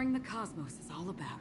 exploring the cosmos is all about.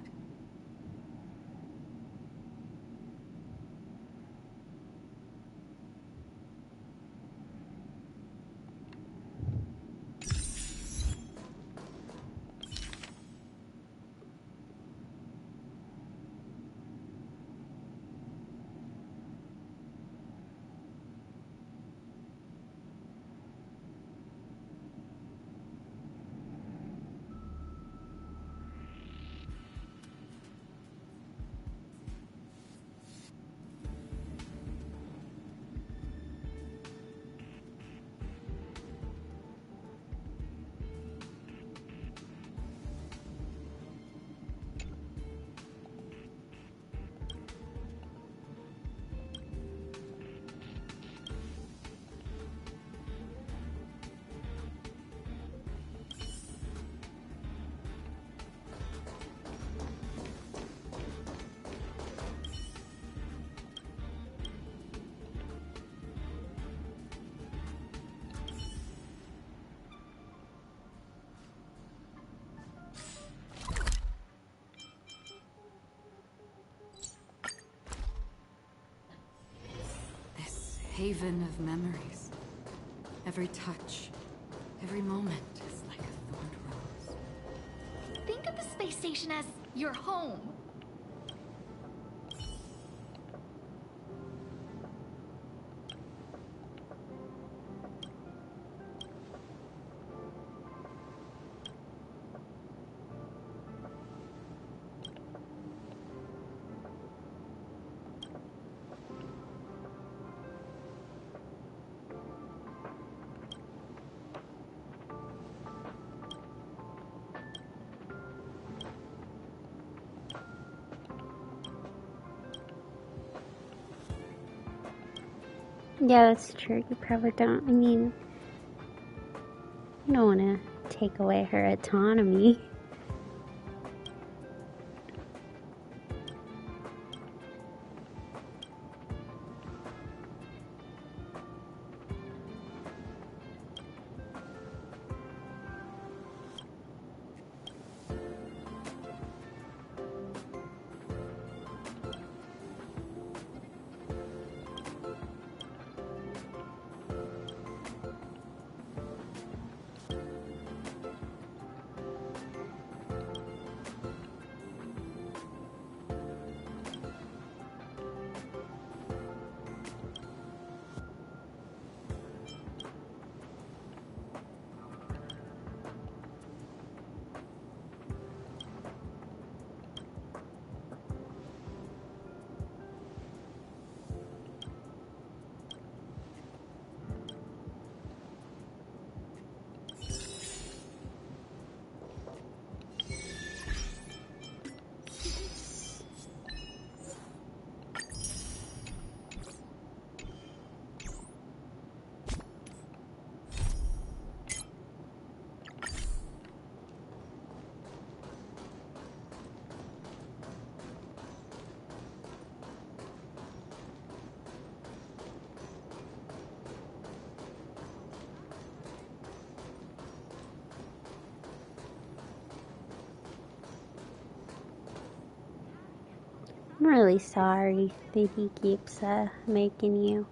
Haven of memories. Every touch, every moment is like a thorned rose. Think of the space station as your home. Yeah, that's true. You probably don't. I mean, you don't want to take away her autonomy. I'm really sorry that he keeps making you.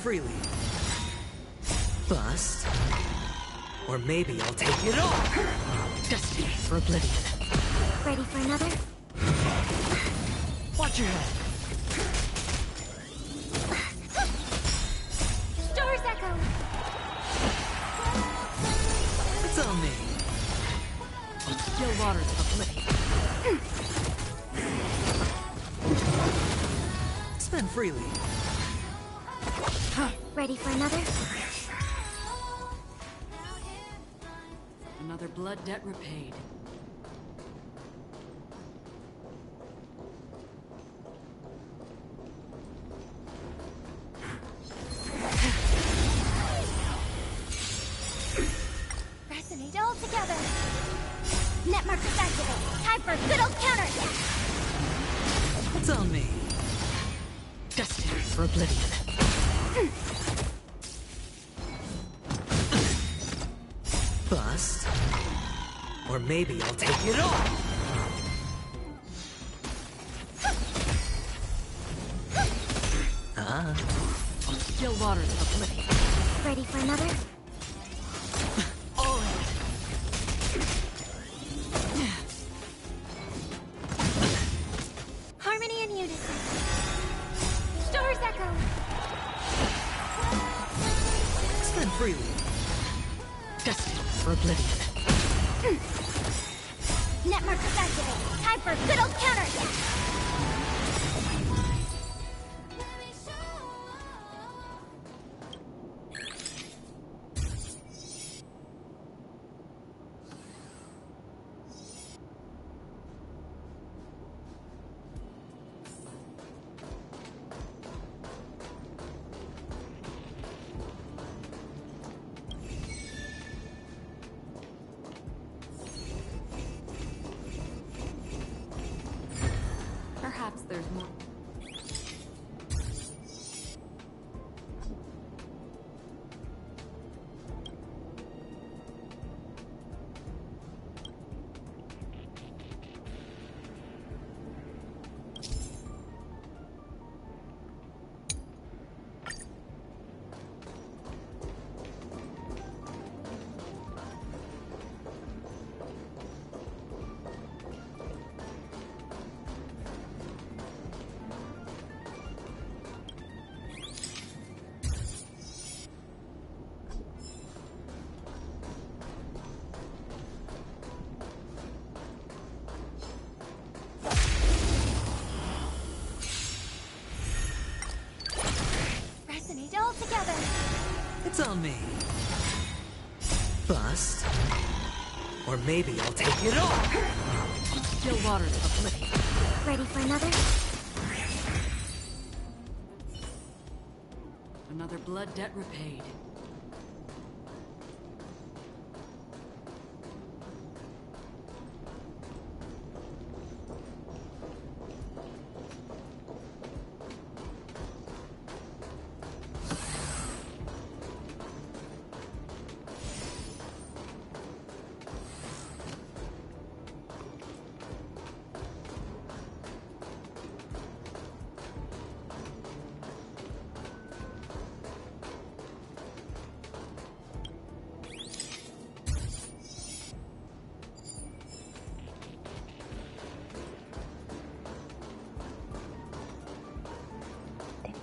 freely. Bust. Or maybe I'll take it all. Destiny for oblivion. Ready for another? Watch your head. Star's Echo! It's on me. Still waters of oblivion. Spend freely. Ready for another? Another blood debt repaid. Resonate all together! Net markers activate! Time for a good old counterattack! It's on me. Destiny for oblivion. Bust. Or maybe I'll take it all. Still waters of oblivion. Ready for another? All in. Harmony and unison. Star's Echo! Spend freely. Destiny for oblivion. Net markers activate! Time for a good old counterattack! Perhaps there's more. Resonate all together! It's on me. Bust. Or maybe I'll take it all. Still waters of oblivion. Ready for another? Another blood debt repaid.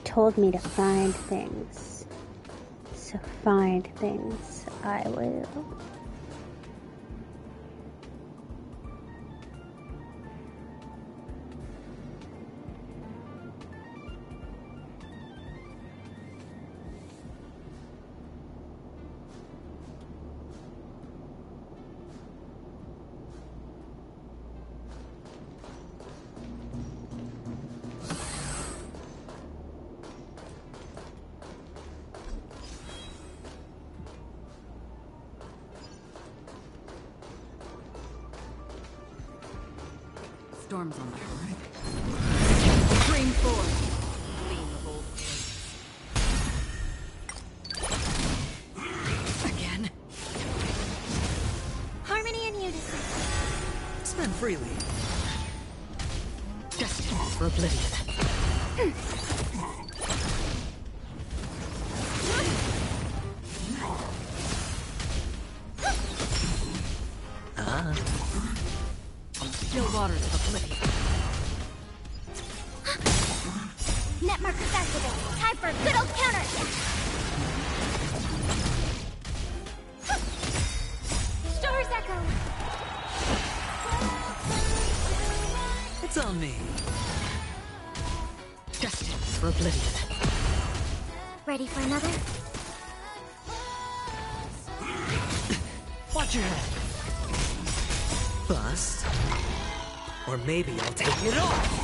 Told me to find things. So find things I will. Storms on the horizon. Spring forth. Gleam of old flames. Again. Harmony and unison. Spend freely. Destiny for oblivion. Still waters of oblivion. Net markers activated. Time for a good old counter attack. Stars echo. It's on me. Destined for oblivion. Ready for another? Watch your head. Bust. Or maybe I'll take it off.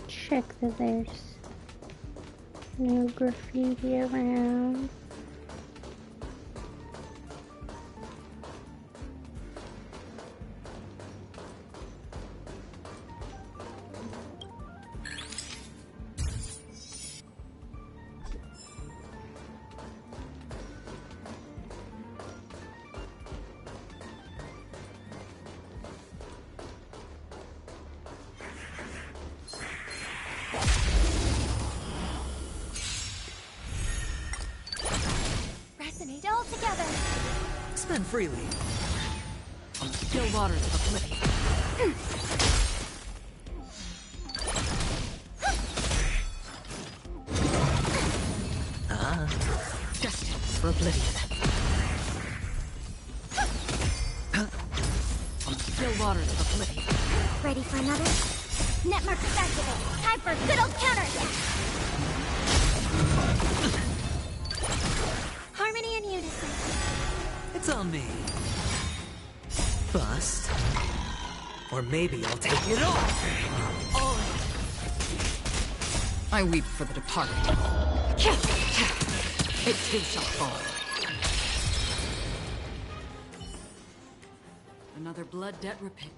Check that there's no graffiti around. Resonate all together. Spend freely. Still waters of oblivion. Destined for oblivion. Still waters of oblivion. Ready for another? Net markers activated. Time for a good old counter attack. Harmony and unison. It's on me. Bust. Or maybe I'll take it off. I weep for the departed. It too shall fall. Another blood debt repaid.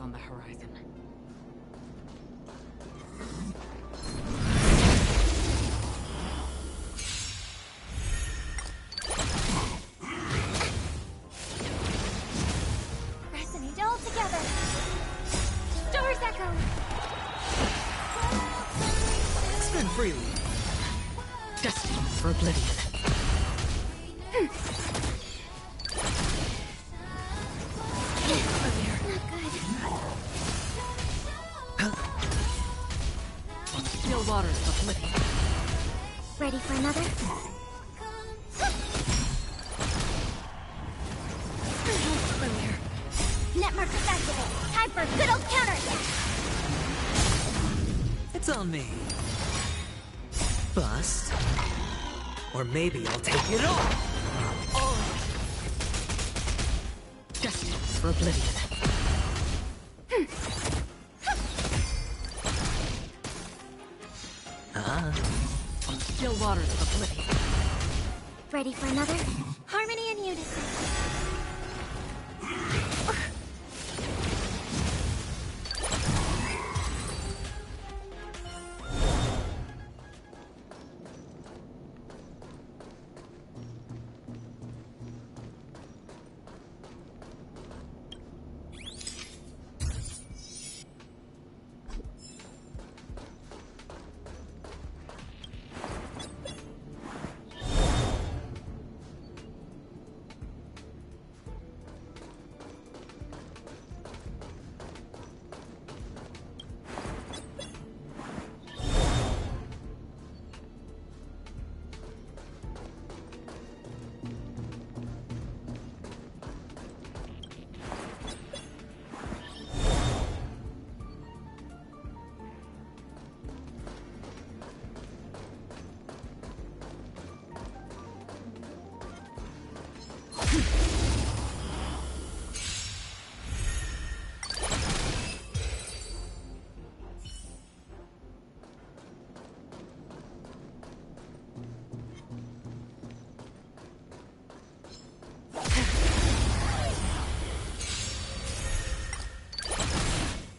On the horizon. Resonate all together. Stars echo. Spend freely. Destined for oblivion. Still waters of oblivion. Ready for another? Familiar. for a good old counterattack! It's on me. Bust. Or maybe I'll take it all. Oh. Destined for oblivion. Still waters of oblivion. Ready for another? Harmony and unison.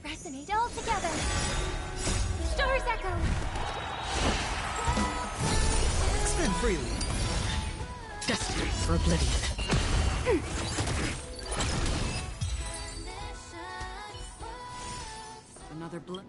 Resonate all together. Stars echo. Spin freely. Destined for oblivion. Another blow.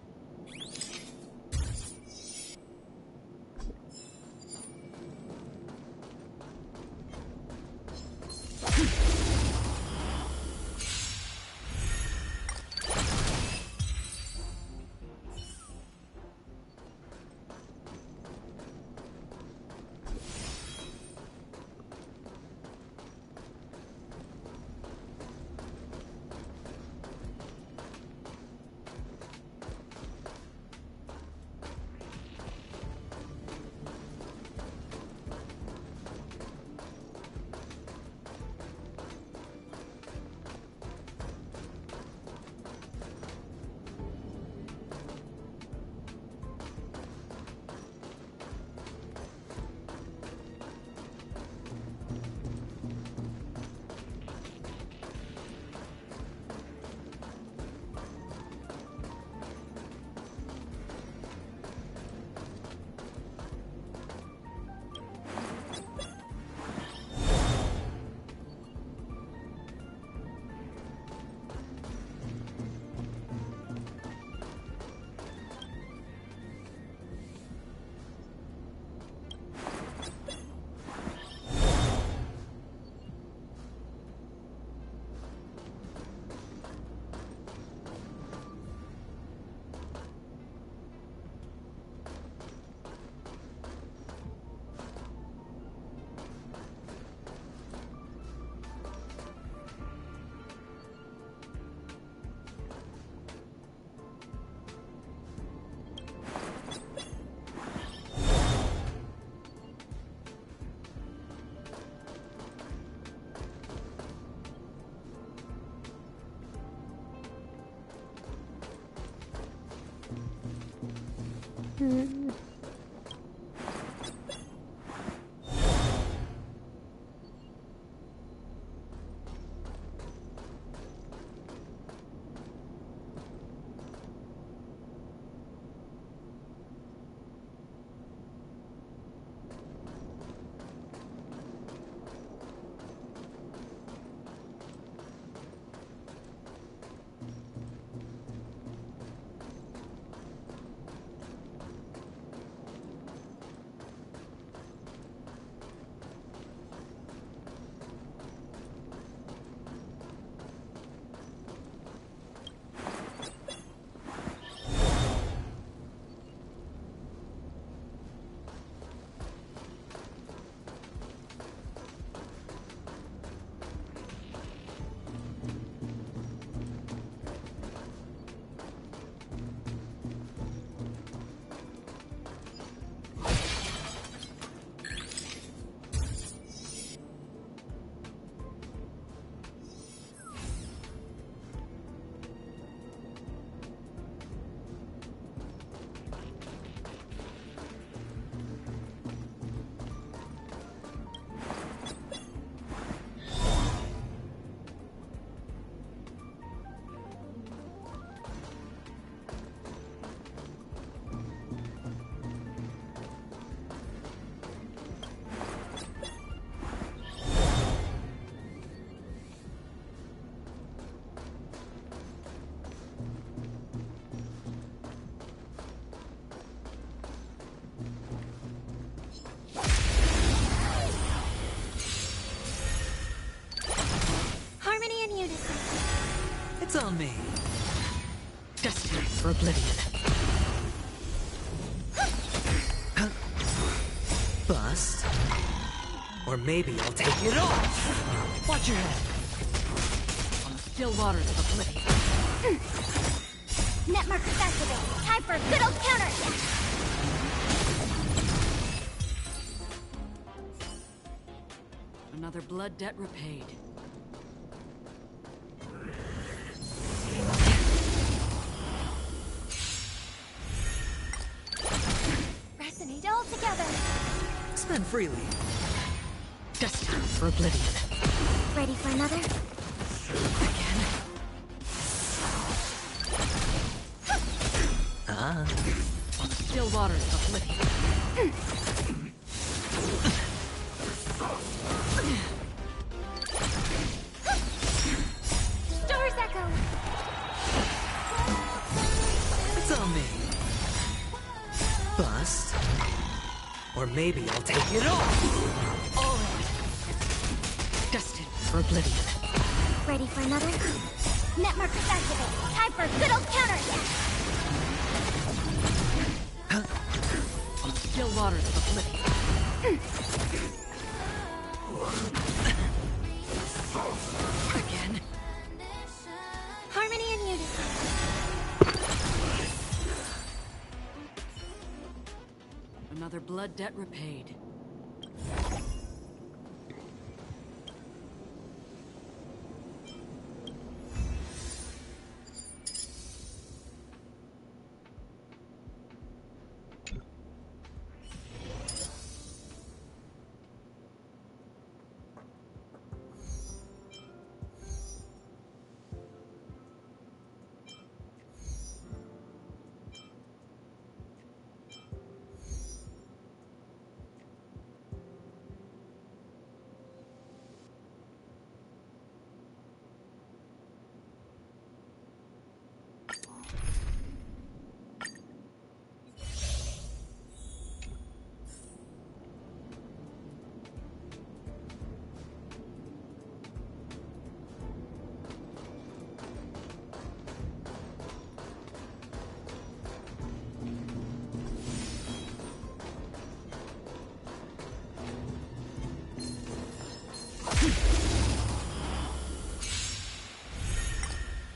It's on me. Destined for oblivion. Bust. Or maybe I'll take it off. Watch your head. On the still waters of oblivion. Net markers activated. Time for a good old counterattack. Another blood debt repaid. Resonate all together. Spend freely. Destined for oblivion. Ready for another? Again. On the still waters of oblivion. Stor's Echo. It's on me. Bust. Or maybe I'll take it off. All right. Destined for oblivion. Ready for another? Net markers activated. Time for a good old counterattack. On the still waters of oblivion. Again. Harmony and unison. Another blood debt repaid.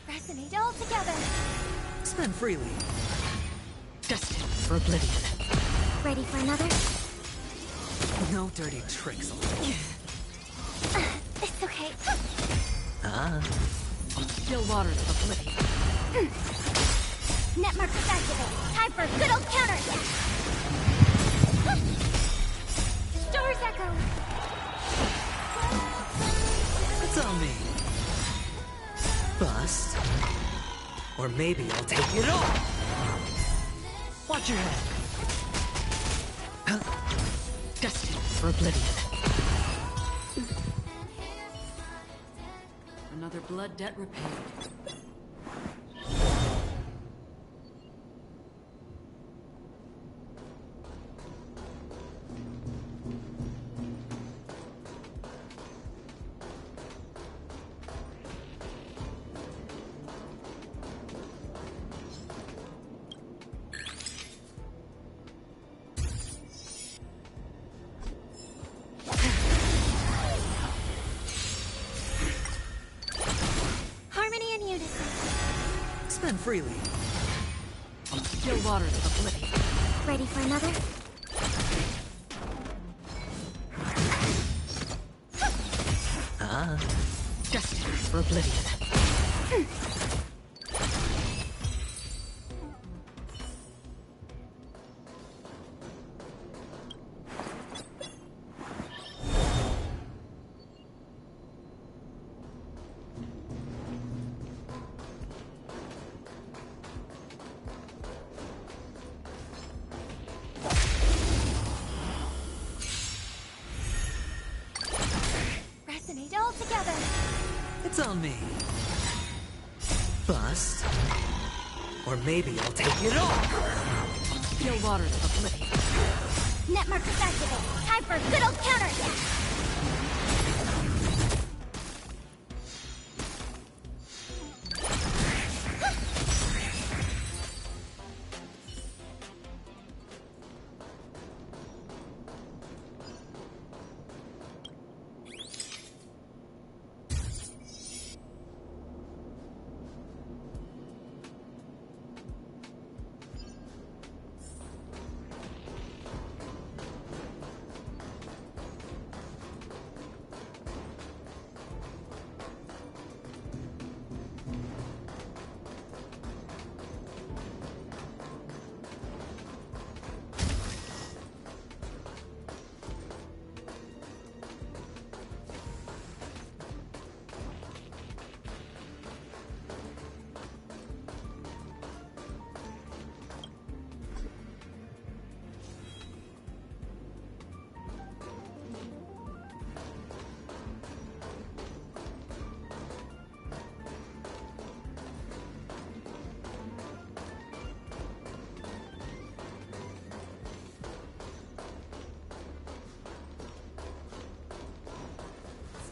Resonate all together. Spend freely. Destined for oblivion. Ready for another? No dirty tricks. It's okay. Ah. On the still waters of oblivion. Net markers activated. Time for a good old counterattack. Stor's Echo. It's on me. Bust. Or maybe I'll take it off. Watch your head. Destined for oblivion. Another blood debt repaid. Harmony and unison. Spend freely. On the still waters of oblivion. Ready for another? Ah. Destined for oblivion. Resonate all together. It's on me. Bust. Or maybe I'll take it off. Still waters of oblivion. Net markers activated. Time for a good old counterattack.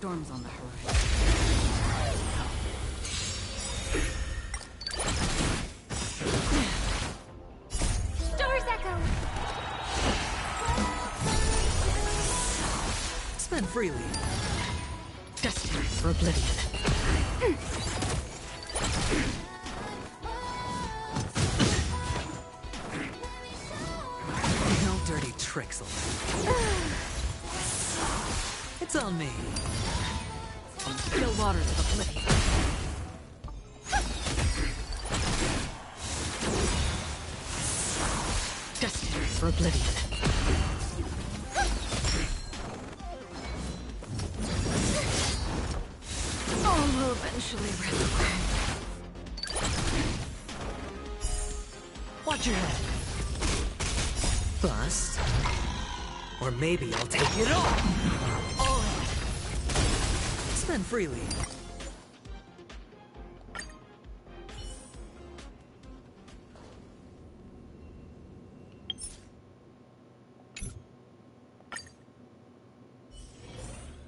storm's on the horizon. Stars echo! Spend freely. Destined for oblivion. No dirty tricks allowed. It's on me. From still waters of oblivion. Destined for oblivion. All will eventually resurrect. Watch your head. Bust. Or maybe I'll take it all. All in. Spend freely.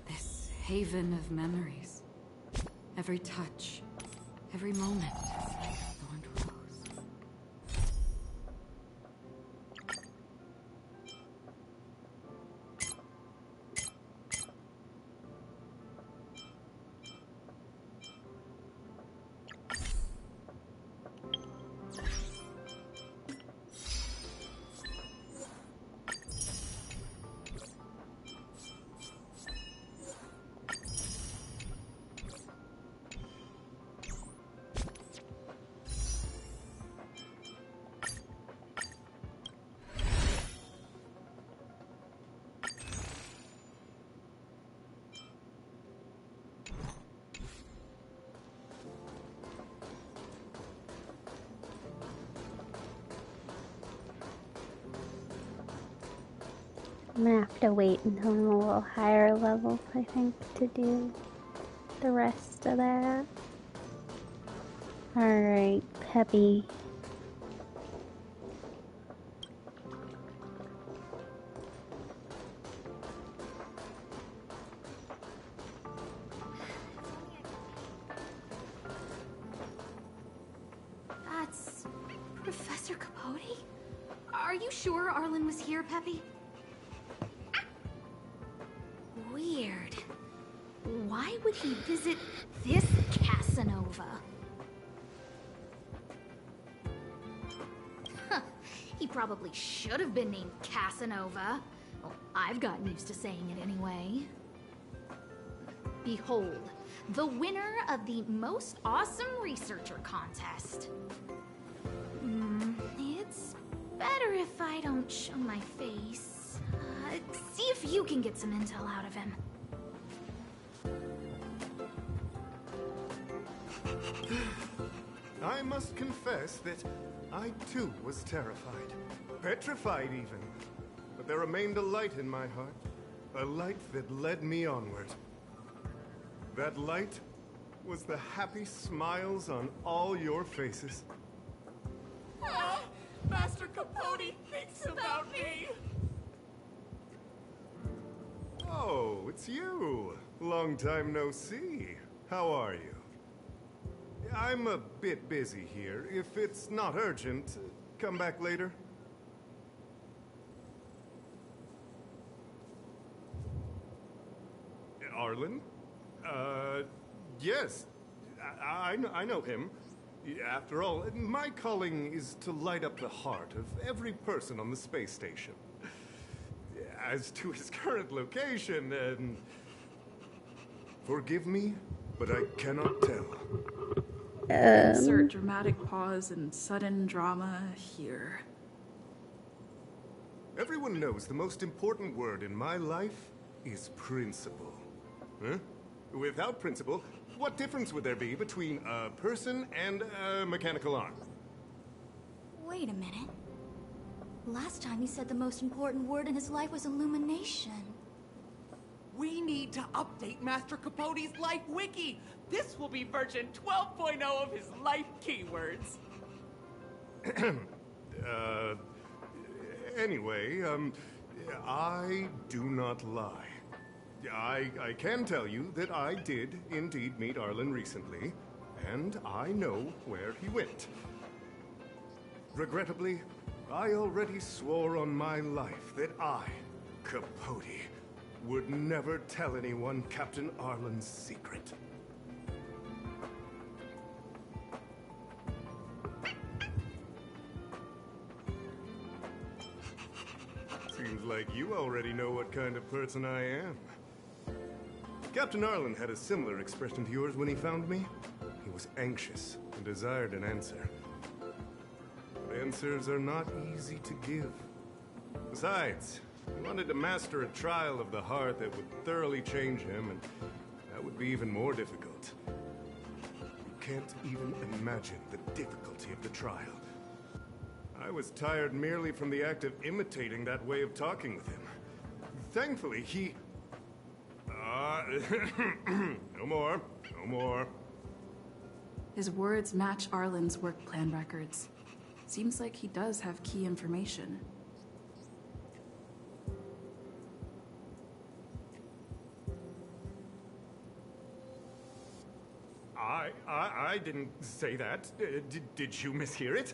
This haven of memories. Every touch, every moment is like a thorned rose. I'm gonna have to wait until I'm a little higher level, I think, to do the rest of that. Alright, Peppy. That's Professor Capote? Are you sure Arlen was here, Peppy? Weird. Why would he visit this Casanova? Huh. He probably should have been named Casanova. Well, I've gotten used to saying it anyway. Behold, the winner of the Most Awesome Researcher contest. It's better if I don't show my face. See if you can get some intel out of him. I must confess that I too was terrified. Petrified even. But there remained a light in my heart. A light that led me onward. That light was the happy smiles on all your faces. Master Capote thinks about me! Oh, it's you. Long time no see. How are you? I'm a bit busy here. If it's not urgent, come back later. Arlen? Yes. I know him. After all, my calling is to light up the heart of every person on the space station. As to his current location, forgive me, but I cannot tell. Insert dramatic pause and sudden drama here. Everyone knows the most important word in my life is principle. Huh? Without principle, what difference would there be between a person and a mechanical arm? Wait a minute. Last time he said the most important word in his life was illumination. We need to update Master Capote's Life Wiki! This will be version 12.0 of his life keywords. Anyway, I do not lie. I can tell you that I did indeed meet Arlen recently, and I know where he went. Regrettably, I already swore on my life that I, Capote, would never tell anyone Captain Arlen's secret. Seems like you already know what kind of person I am. Captain Arlen had a similar expression to yours when he found me. He was anxious and desired an answer. But answers are not easy to give. Besides, he wanted to master a trial of the heart that would thoroughly change him, and that would be even more difficult. You can't even imagine the difficulty of the trial. I was tired merely from the act of imitating that way of talking with him. Thankfully, he... no more. No more. His words match Arlen's work plan records. Seems like he does have key information. I didn't say that. Did you mishear it?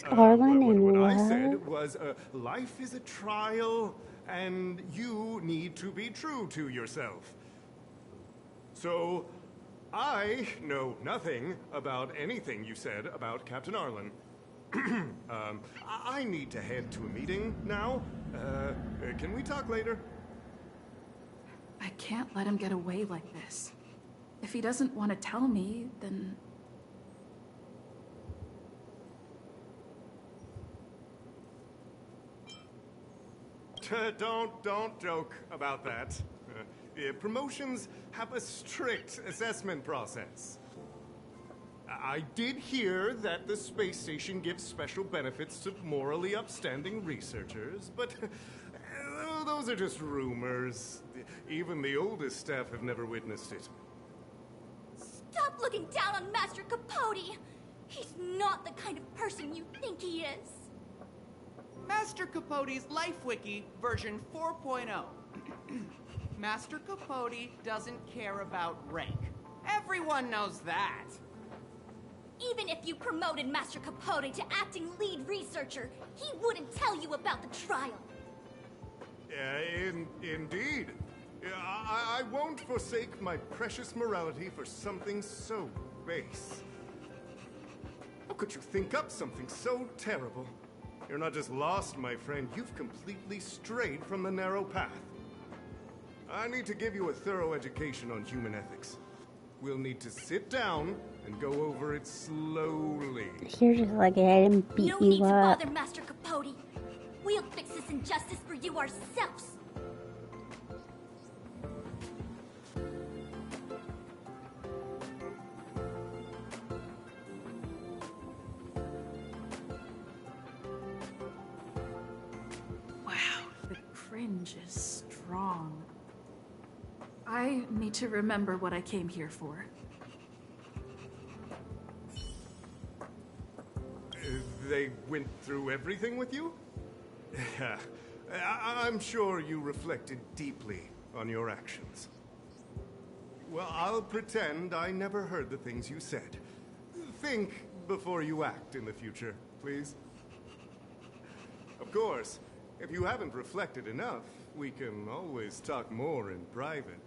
Arlen in what I love? said was, life is a trial, and you need to be true to yourself. So, I know nothing about anything you said about Captain Arlen. I need to head to a meeting now. Can we talk later? I can't let him get away like this. If he doesn't want to tell me, then... Don't joke about that. Promotions have a strict assessment process. I did hear that the space station gives special benefits to morally upstanding researchers, but those are just rumors. Even the oldest staff have never witnessed it. Stop looking down on Master Capote! He's not the kind of person you think he is. Master Capote's Life Wiki version 4.0. Master Capote doesn't care about rank. Everyone knows that. Even if you promoted Master Capote to acting lead researcher, he wouldn't tell you about the trial. Indeed. I won't forsake my precious morality for something so base. How could you think up something so terrible? You're not just lost, my friend. You've completely strayed from the narrow path. I need to give you a thorough education on human ethics. We'll need to sit down and go over it slowly. You're just lucky I didn't beat No need you to up. bother Master Capote. We'll fix this injustice for you ourselves. Wow, the cringe is strong. I need to remember what I came here for. They went through everything with you? I'm sure you reflected deeply on your actions. Well, I'll pretend I never heard the things you said. Think before you act in the future, please. Of course, if you haven't reflected enough, we can always talk more in private.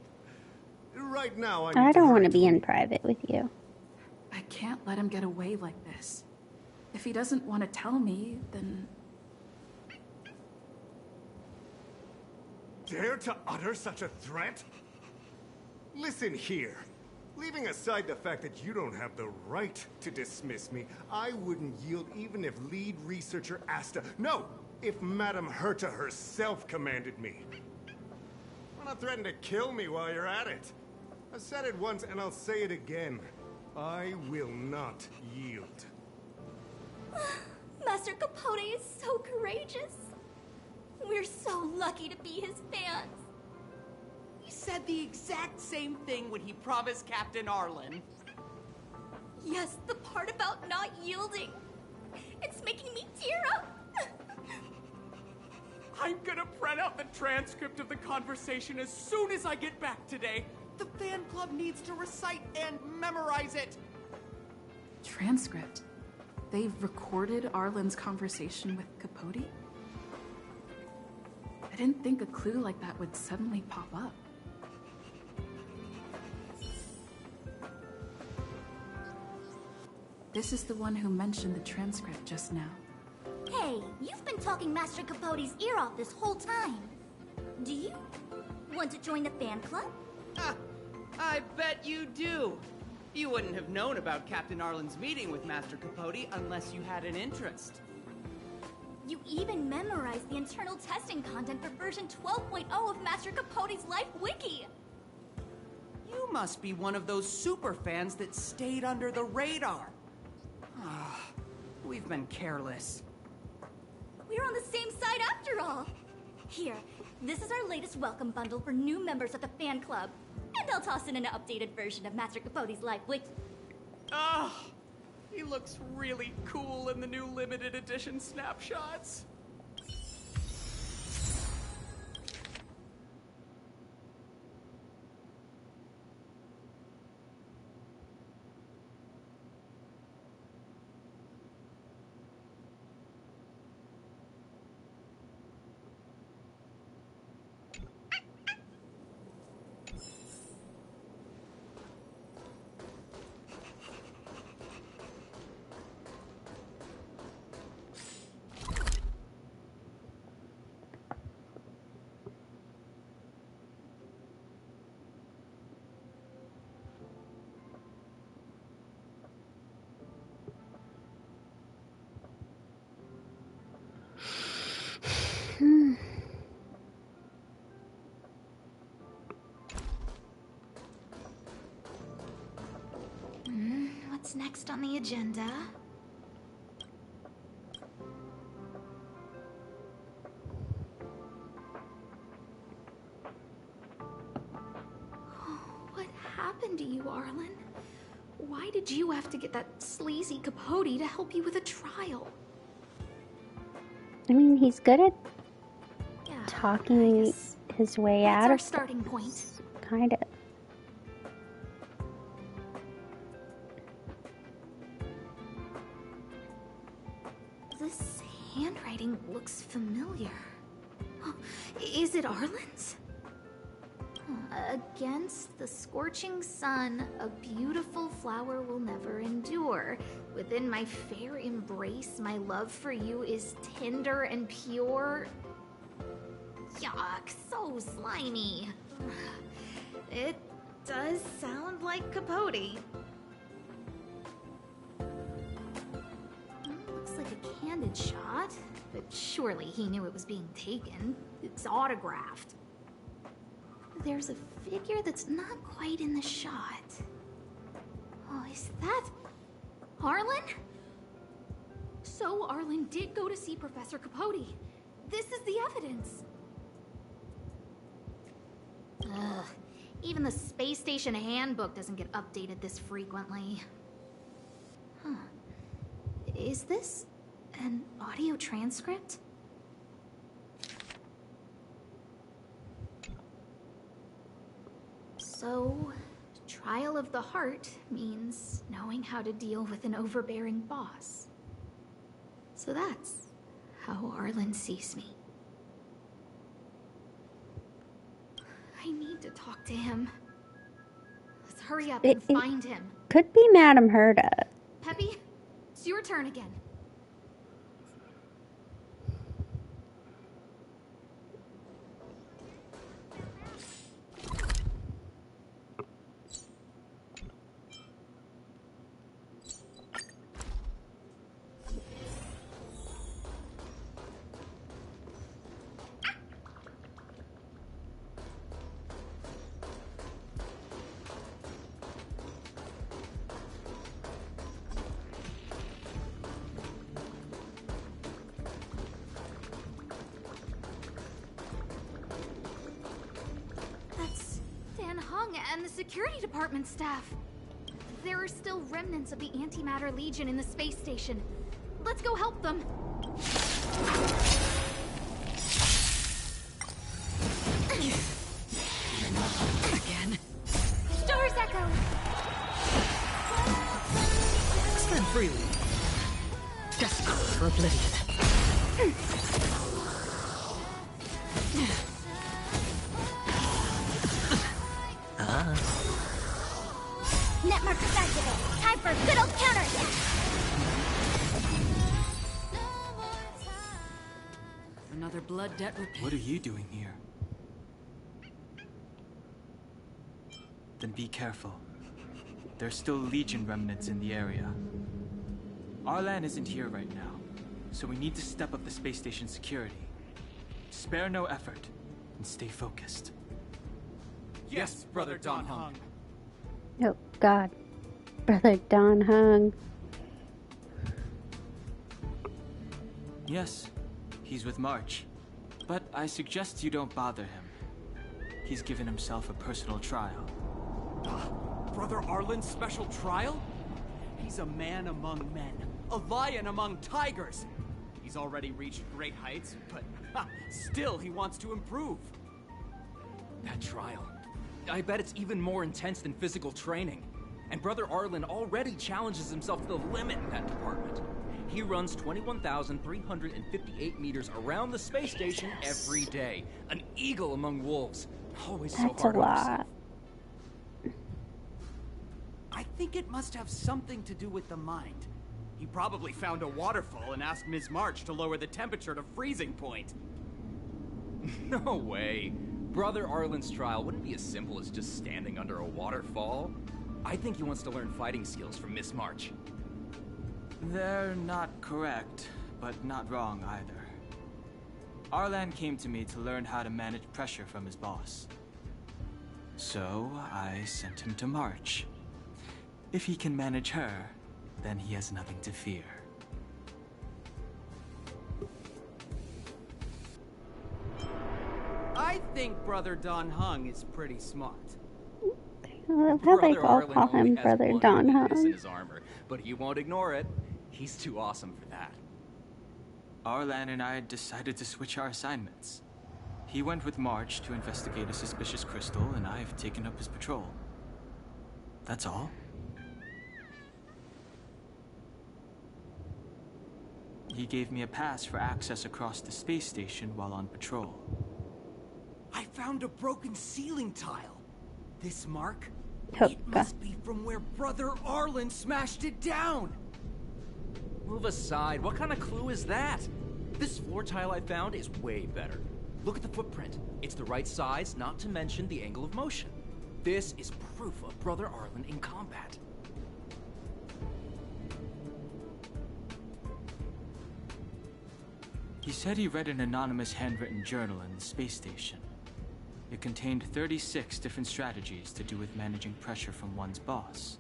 Right now, I don't want to be in private with you. I can't let him get away like this. If he doesn't want to tell me, then... Dare to utter such a threat? Listen here. Leaving aside the fact that you don't have the right to dismiss me, I wouldn't yield even if lead researcher Asta... No! If Madame Herta herself commanded me. Why not threaten to kill me while you're at it? I've said it once and I'll say it again. I will not yield. Master Capote is so courageous. We're so lucky to be his fans. He said the exact same thing when he promised Captain Arlen. Yes, the part about not yielding. It's making me tear up. I'm gonna print out the transcript of the conversation as soon as I get back today. The fan club needs to recite and memorize it. Transcript? They recorded Arlen's conversation with Capote? I didn't think a clue like that would suddenly pop up. This is the one who mentioned the transcript just now. Hey, you've been talking Master Capote's ear off this whole time. Do you want to join the fan club? I bet you do. You wouldn't have known about Captain Arlen's meeting with Master Capote unless you had an interest. You even memorized the internal testing content for version 12.0 of Master Capote's Life Wiki. You must be one of those super fans that stayed under the radar. We've been careless. We're on the same side after all. Here, this is our latest welcome bundle for new members of the fan club. And I'll toss in an updated version of Master Capote's Life Wiki. He looks really cool in the new limited edition snapshots. What's next on the agenda? What happened to you, Arlen? Why did you have to get that sleazy Capote to help you with a trial? I mean, he's good at Yeah, talking his way that's out our of starting point. things, kind of. This handwriting looks familiar. Oh, is it Arlen's? Against the scorching sun, a beautiful flower will never endure. Within my fair embrace, my love for you is tender and pure. Yuck, so slimy. It does sound like Capote. Looks like a candid shot, but surely he knew it was being taken. It's autographed. There's a figure that's not quite in the shot. Oh, is that Arlen? So Arlen did go to see Professor Capote. This is the evidence. Ugh. Even the space station handbook doesn't get updated this frequently. Huh. Is this an audio transcript? So, trial of the heart means knowing how to deal with an overbearing boss. So that's how Arlen sees me. I need to talk to him. Let's hurry up and find him. Could be Madame Herta. Peppy, it's your turn again. And the security department staff. There are still remnants of the Antimatter Legion in the space station. Let's go help them. freely. Desperate for oblivion. Net markers activate. Time for a good old counterattack. Another blood debt repaid. What are you doing here? Then be careful. There's still Legion remnants in the area. Arlan isn't here right now, so we need to step up the space station security. Spare no effort, and stay focused. Yes, Brother Dan Heng. Oh, God. Brother Dan Heng. Yes, he's with March. But I suggest you don't bother him. He's given himself a personal trial. Brother Arlen's special trial? He's a man among men, a lion among tigers. He's already reached great heights, but still he wants to improve. That trial. I bet it's even more intense than physical training. And Brother Arlen already challenges himself to the limit in that department. He runs 21,358 meters around the space station every day. An eagle among wolves. Always so That's a hard on lot. himself. I think it must have something to do with the mind. He probably found a waterfall and asked Ms. March to lower the temperature to freezing point. No way. Brother Arlen's trial wouldn't be as simple as just standing under a waterfall. I think he wants to learn fighting skills from Miss March. They're not correct, but not wrong either. Arlan came to me to learn how to manage pressure from his boss. So, I sent him to March. If he can manage her, then he has nothing to fear. I think Brother Dan Heng is pretty smart. I love how they Brother all Arlen call only him has Brother one Dan weakness in Heng. his armor, but he won't ignore it. He's too awesome for that. Arlan and I decided to switch our assignments. He went with March to investigate a suspicious crystal, and I've taken up his patrol. That's all. He gave me a pass for access across the space station while on patrol. I found a broken ceiling tile. This mark? Oh, It must be from where Brother Arlen smashed it down. Move aside. What kind of clue is that? This floor tile I found is way better. Look at the footprint. It's the right size, not to mention the angle of motion. This is proof of Brother Arlen in combat. He said he read an anonymous handwritten journal in the space station. It contained 36 different strategies to do with managing pressure from one's boss.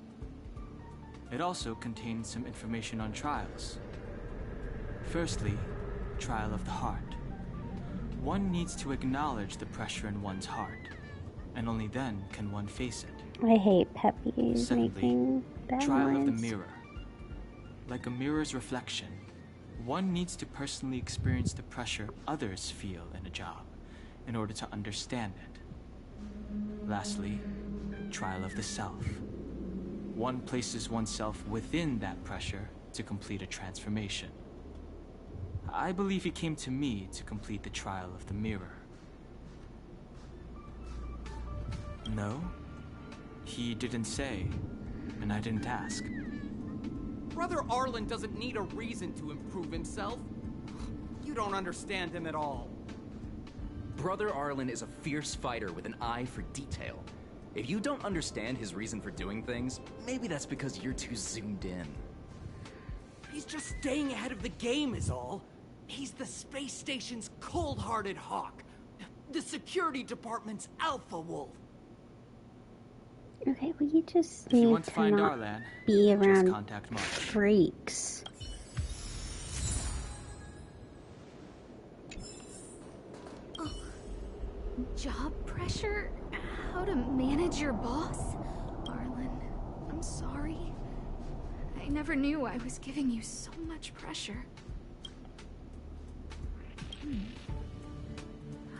It also contained some information on trials. Firstly, trial of the heart. One needs to acknowledge the pressure in one's heart, and only then can one face it. I hate Peppy Secondly, making bad trial of the noise. mirror. Like a mirror's reflection, one needs to personally experience the pressure others feel in a job in order to understand it. Lastly, trial of the self. One places oneself within that pressure to complete a transformation. I believe he came to me to complete the trial of the mirror. No, he didn't say, and I didn't ask. Brother Arlen doesn't need a reason to improve himself. You don't understand him at all. Brother Arlen is a fierce fighter with an eye for detail. If you don't understand his reason for doing things, maybe that's because you're too zoomed in. He's just staying ahead of the game is all. He's the space station's cold-hearted hawk. The security department's alpha wolf. Okay, well, you just If you need want to to find not Arlan, be just around contact Mark. freaks. Job pressure? How to manage your boss? Arlen, I'm sorry. I never knew I was giving you so much pressure.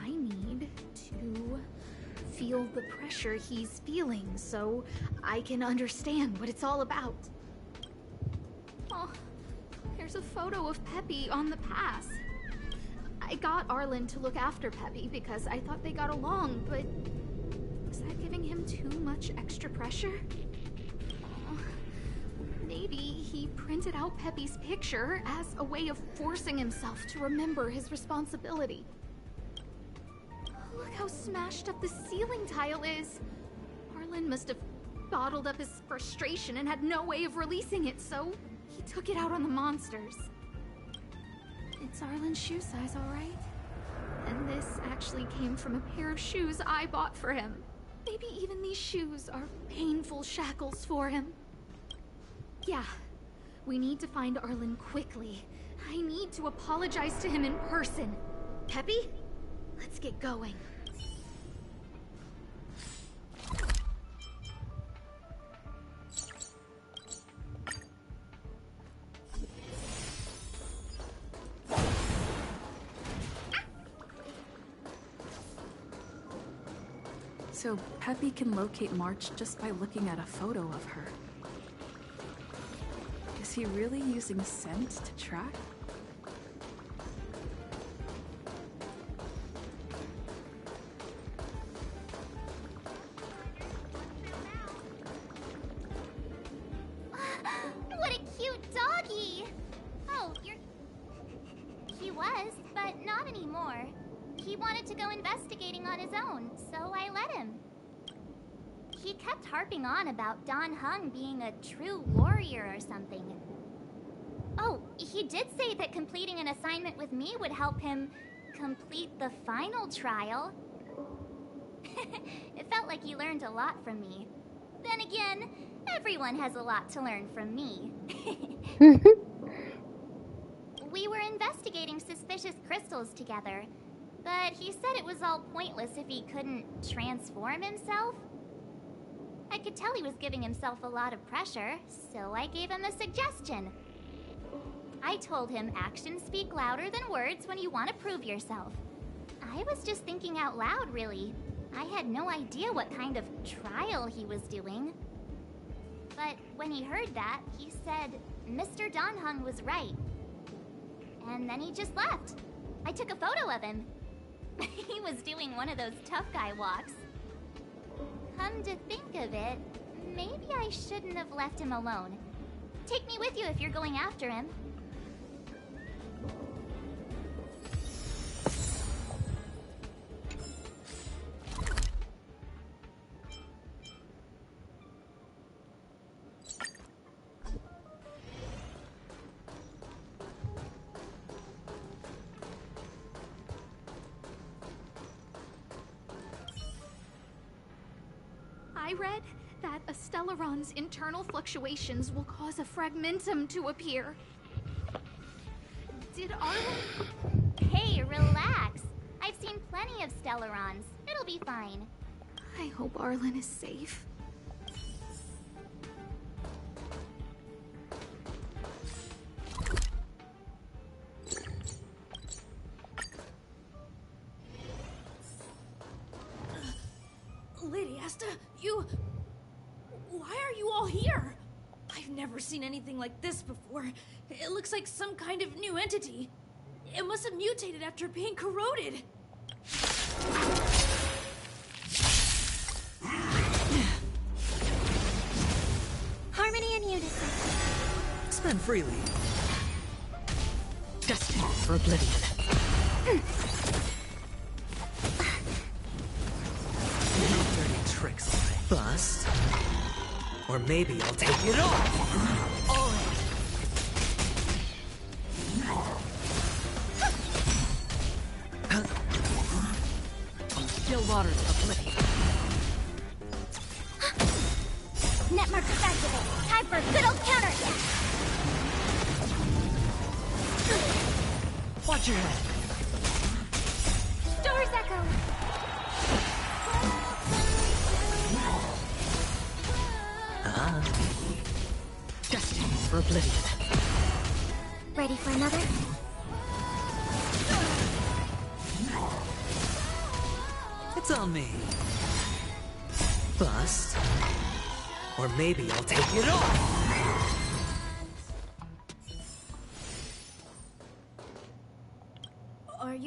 I need to feel the pressure he's feeling so I can understand what it's all about. Oh, there's a photo of Peppy on the pass. I got Arlen to look after Peppy because I thought they got along, but was that giving him too much extra pressure? Oh, maybe he printed out Peppy's picture as a way of forcing himself to remember his responsibility. Look how smashed up the ceiling tile is. Arlen must have bottled up his frustration and had no way of releasing it, so he took it out on the monsters. It's Arlen's shoe size, all right. And this actually came from a pair of shoes I bought for him. Maybe even these shoes are painful shackles for him. Yeah, we need to find Arlen quickly. I need to apologize to him in person. Peppy, let's get going. So Peppy can locate March just by looking at a photo of her. Is he really using scent to track? What a cute doggy! Oh, He was, but not anymore. He wanted to go investigating on his own, so I let him. He kept harping on about Dan Heng being a true warrior or something. Oh, he did say that completing an assignment with me would help him complete the final trial. It felt like he learned a lot from me. Then again, everyone has a lot to learn from me. We were investigating suspicious crystals together, but he said it was all pointless if he couldn't transform himself. I could tell he was giving himself a lot of pressure, so I gave him a suggestion. I told him actions speak louder than words when you want to prove yourself. I was just thinking out loud, really. I had no idea what kind of trial he was doing. But when he heard that, he said Mr. Dan Heng was right. And then he just left. I took a photo of him. He was doing one of those tough guy walks. Come to think of it, maybe I shouldn't have left him alone. Take me with you if you're going after him. I read that a Stellaron's internal fluctuations will cause a fragmentum to appear. Did Arlen... Hey, relax. I've seen plenty of Stellarons. It'll be fine. I hope Arlen is safe. Lady Asta, you... Why are you all here? I've never seen anything like this before. It looks like some kind of new entity. It must have mutated after being corroded. Harmony and unison. Spend freely. Destined for oblivion. Dirty tricks on my bust. Or maybe I'll take it off. All right. Still waters of oblivion. Net markers activate. Time for a good old counterattack. Watch your head. Doors echo. Destined for oblivion. Ready for another? It's on me. Bust. Or maybe I'll take it off.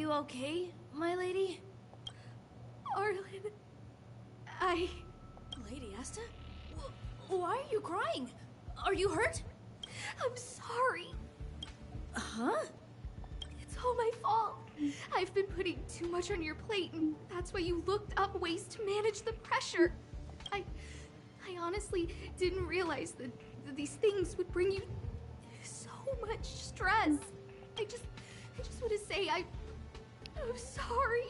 you okay, my lady? Arlen... Lady Asta? Why are you crying? Are you hurt? I'm sorry. Huh? It's all my fault. I've been putting too much on your plate, and that's why you looked up ways to manage the pressure. I honestly didn't realize that these things would bring you so much stress. I just want to say I'm sorry.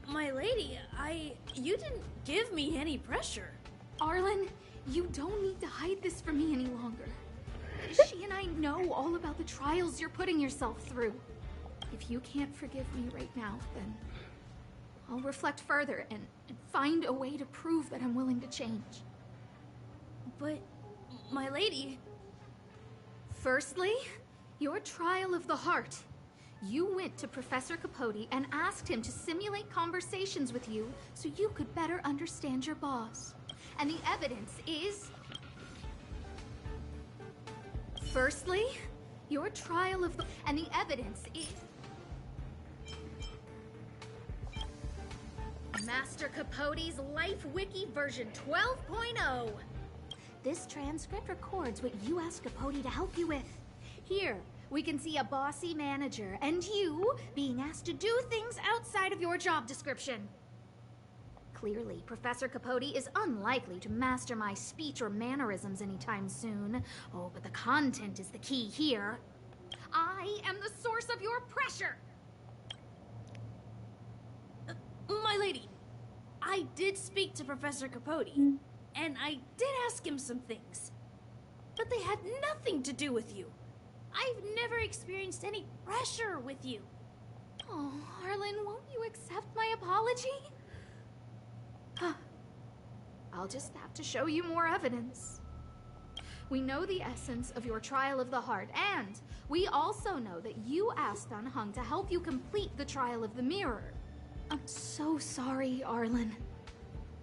My lady, you didn't give me any pressure. Arlen, you don't need to hide this from me any longer. She and I know all about the trials you're putting yourself through. If you can't forgive me right now, then I'll reflect further and find a way to prove that I'm willing to change. But, my lady... Firstly, your trial of the heart. You went to Professor Capote and asked him to simulate conversations with you so you could better understand your boss. And the evidence is... Firstly, your trial of the... And the evidence is... Master Capote's Life Wiki version 12.0. This transcript records what you asked Capote to help you with. Here, we can see a bossy manager and you being asked to do things outside of your job description. Clearly, Professor Capote is unlikely to master my speech or mannerisms anytime soon. Oh, but the content is the key here. I am the source of your pressure! My lady, I did speak to Professor Capote, and I did ask him some things. But they had nothing to do with you. I've never experienced any pressure with you. Oh, Arlen, won't you accept my apology? I'll just have to show you more evidence. We know the essence of your trial of the heart, and we also know that you asked Dan Heng to help you complete the trial of the mirror. I'm so sorry, Arlen.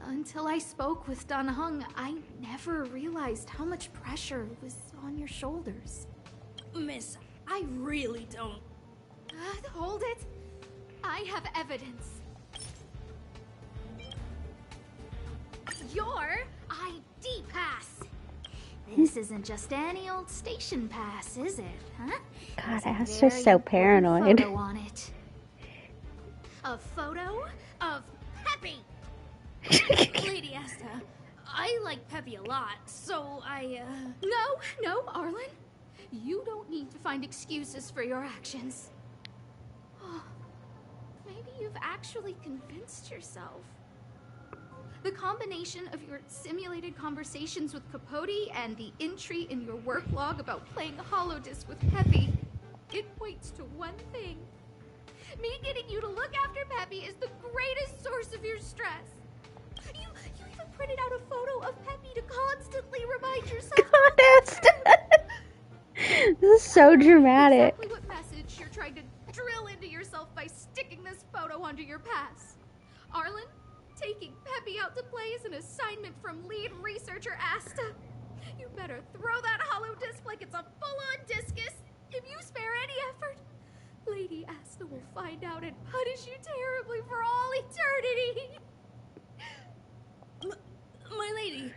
Until I spoke with Dan Heng, I never realized how much pressure was on your shoulders. Miss, I really don't... Hold it. I have evidence. Your ID pass. This isn't just any old station pass, is it, huh? God, Asta's so paranoid. Photo on it. A photo of Peppy. Lady Asta, I like Peppy a lot, so I, No, Arlen. You don't need to find excuses for your actions. Maybe you've actually convinced yourself. The combination of your simulated conversations with Capote and the entry in your work log about playing Holodisc with Peppy, it points to one thing. Me getting you to look after Peppy is the greatest source of your stress. You even printed out a photo of Peppy to constantly remind yourself. God, Asta. This is so dramatic. Exactly what message you're trying to drill into yourself by sticking this photo onto your pass. Arlen, taking Peppy out to play is an assignment from lead researcher Asta. You better throw that Holodisc like it's a full-on discus. If you spare any effort, Lady Asta will find out and punish you terribly for all eternity. My lady,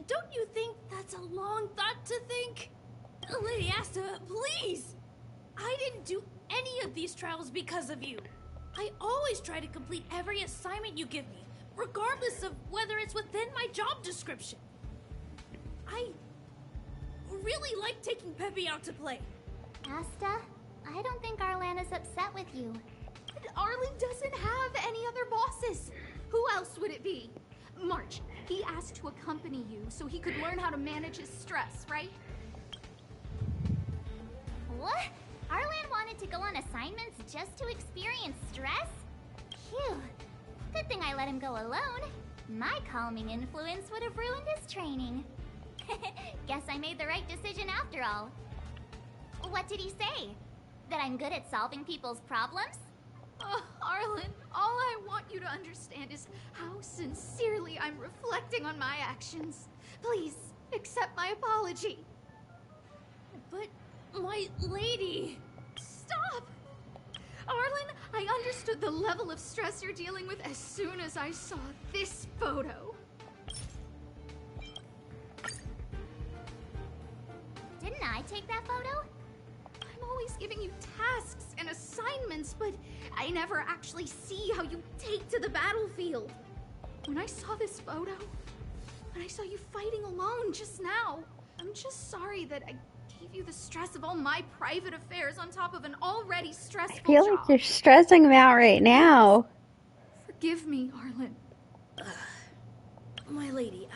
don't you think that's a long thought to think? Lady Asta, please! I didn't do any of these trials because of you. I always try to complete every assignment you give me, regardless of whether it's within my job description. I really like taking Peppy out to play. Asta, I don't think Arlan is upset with you. But Arlen doesn't have any other bosses. Who else would it be? March, he asked to accompany you so he could learn how to manage his stress, right? What? Arlan wanted to go on assignments just to experience stress? Phew. Good thing I let him go alone. My calming influence would have ruined his training. Guess I made the right decision after all. What did he say? That I'm good at solving people's problems? Oh, Arlen, all I want you to understand is how sincerely I'm reflecting on my actions. Please, accept my apology. But, my lady... Stop! Arlen, I understood the level of stress you're dealing with as soon as I saw this photo. Didn't I take that photo? I'm always giving you tasks and assignments, but I never actually see how you take to the battlefield. When I saw this photo, when I saw you fighting alone just now, I'm just sorry that I gave you the stress of all my private affairs on top of an already stressful I feel job. like you're stressing him out right now. Forgive me, Arlen. My lady,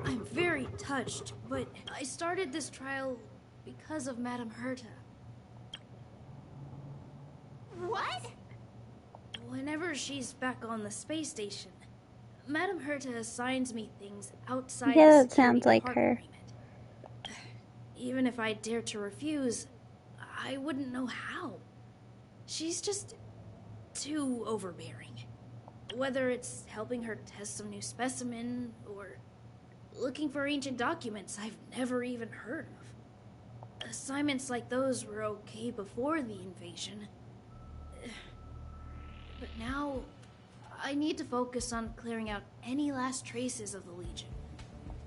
I'm very touched, but I started this trial because of Madame Herta. What? Whenever she's back on the space station, Madame Herta assigns me things outside Yeah, the that sounds security like department her. remit. Even if I dared to refuse, I wouldn't know how. She's just too overbearing. Whether it's helping her test some new specimen, or looking for ancient documents I've never even heard of. Assignments like those were okay before the invasion. But now, I need to focus on clearing out any last traces of the Legion.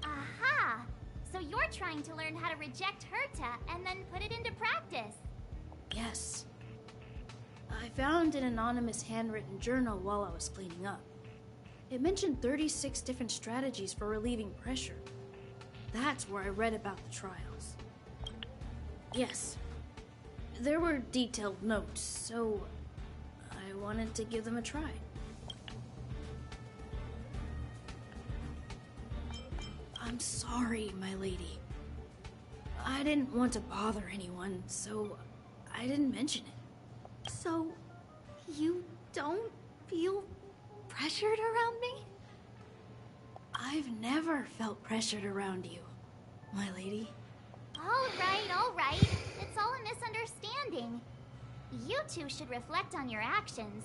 Aha! So you're trying to learn how to reject Herta and then put it into practice. Yes. I found an anonymous handwritten journal while I was cleaning up. It mentioned 36 different strategies for relieving pressure. That's where I read about the trials. Yes. There were detailed notes, so I wanted to give them a try. I'm sorry, my lady. I didn't want to bother anyone, so I didn't mention it. So, you don't feel pressured around me? I've never felt pressured around you, my lady. All right. It's all a misunderstanding. You two should reflect on your actions.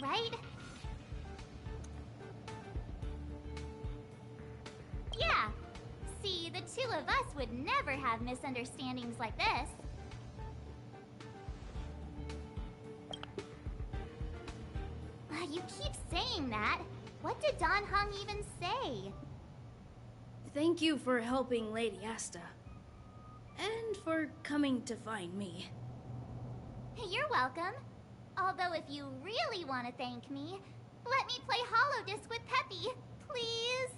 Right? Yeah. See, the two of us would never have misunderstandings like this. You keep saying that. What did Dan Heng even say? Thank you for helping Lady Asta. And for coming to find me. You're welcome. Although if you really want to thank me, let me play Hollow Disc with Peppy, please.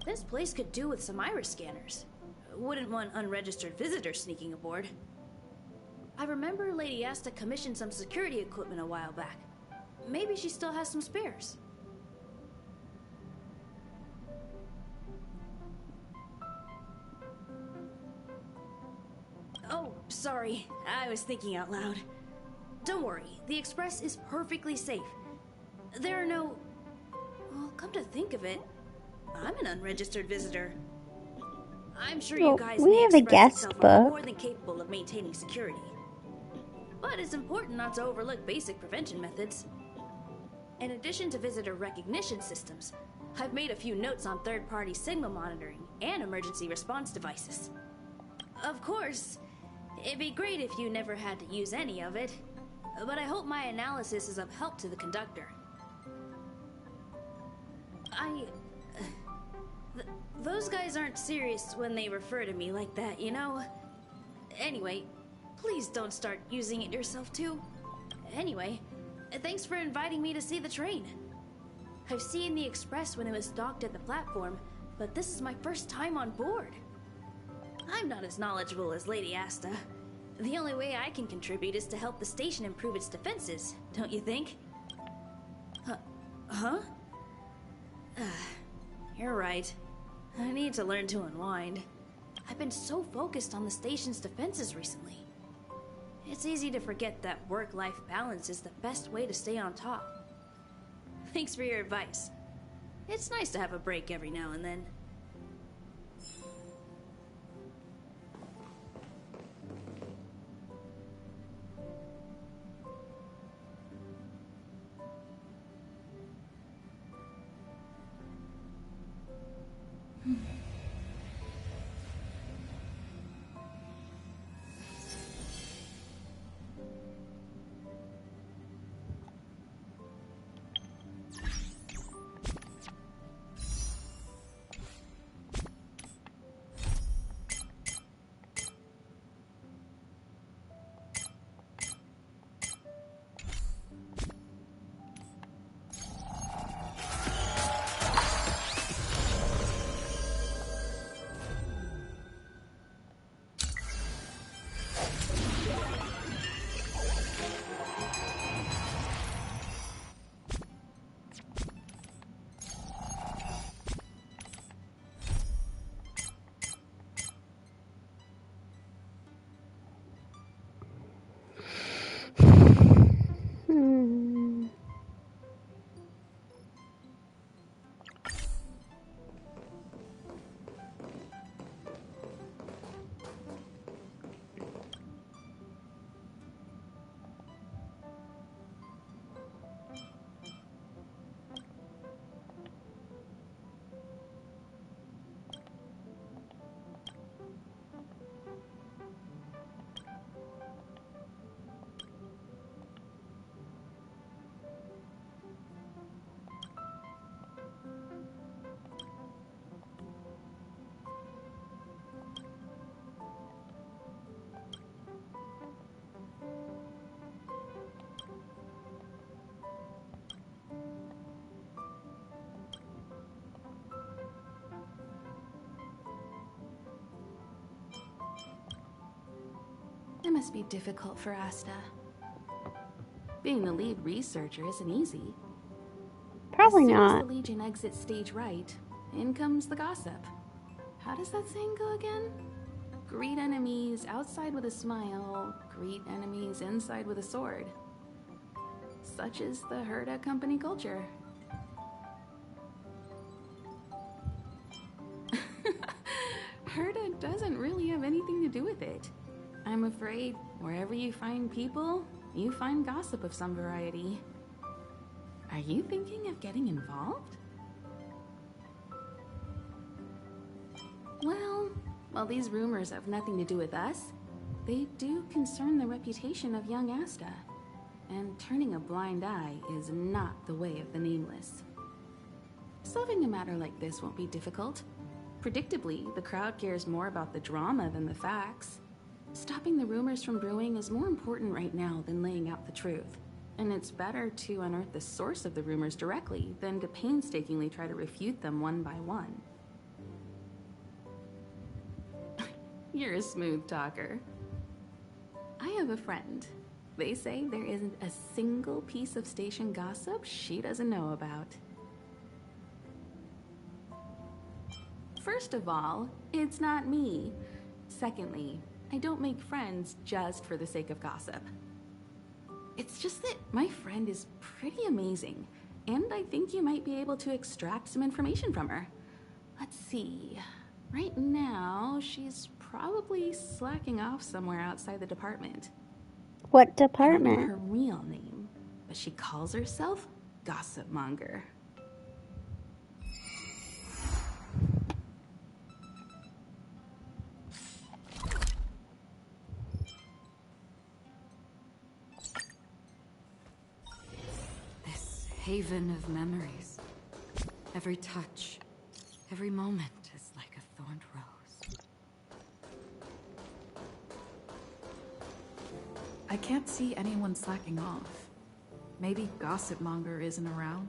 This place could do with some iris scanners. Wouldn't want unregistered visitors sneaking aboard. I remember Lady Asta commissioned some security equipment a while back. Maybe she still has some spares. Oh, sorry. I was thinking out loud. Don't worry, the Express is perfectly safe. There are no... Well, come to think of it, I'm an unregistered visitor. I'm sure you guys we in the have a Express guest itself are book. more than capable of maintaining security. But it's important not to overlook basic prevention methods. In addition to visitor recognition systems, I've made a few notes on third-party signal monitoring and emergency response devices. Of course, it'd be great if you never had to use any of it, but I hope my analysis is of help to the conductor. Those guys aren't serious when they refer to me like that, you know? Anyway, please don't start using it yourself too. Anyway, thanks for inviting me to see the train. I've seen the Express when it was docked at the platform, but this is my first time on board. I'm not as knowledgeable as Lady Asta. The only way I can contribute is to help the station improve its defenses, don't you think? Huh? You're right. I need to learn to unwind. I've been so focused on the station's defenses recently. It's easy to forget that work-life balance is the best way to stay on top. Thanks for your advice. It's nice to have a break every now and then. It must be difficult for Asta. Being the lead researcher isn't easy. Probably as soon not. As the Legion exits stage right, in comes the gossip. How does that saying go again? Greet enemies outside with a smile, greet enemies inside with a sword. Such is the Herda company culture. Herda doesn't really have anything to do with it. I'm afraid wherever you find people, you find gossip of some variety. Are you thinking of getting involved? Well, while these rumors have nothing to do with us, they do concern the reputation of young Asta. And turning a blind eye is not the way of the Nameless. Solving a matter like this won't be difficult. Predictably, the crowd cares more about the drama than the facts. Stopping the rumors from brewing is more important right now than laying out the truth. And it's better to unearth the source of the rumors directly than to painstakingly try to refute them one by one. You're a smooth talker. I have a friend. They say there isn't a single piece of station gossip she doesn't know about. First of all, it's not me. Secondly, I don't make friends just for the sake of gossip. It's just that my friend is pretty amazing, and I think you might be able to extract some information from her. Let's see. Right now, she's probably slacking off somewhere outside the department. What I don't know department? her real name, but she calls herself Gossip Monger. This haven of memories. Every touch, every moment is like a thorned rose. I can't see anyone slacking off. Maybe Gossip Monger isn't around.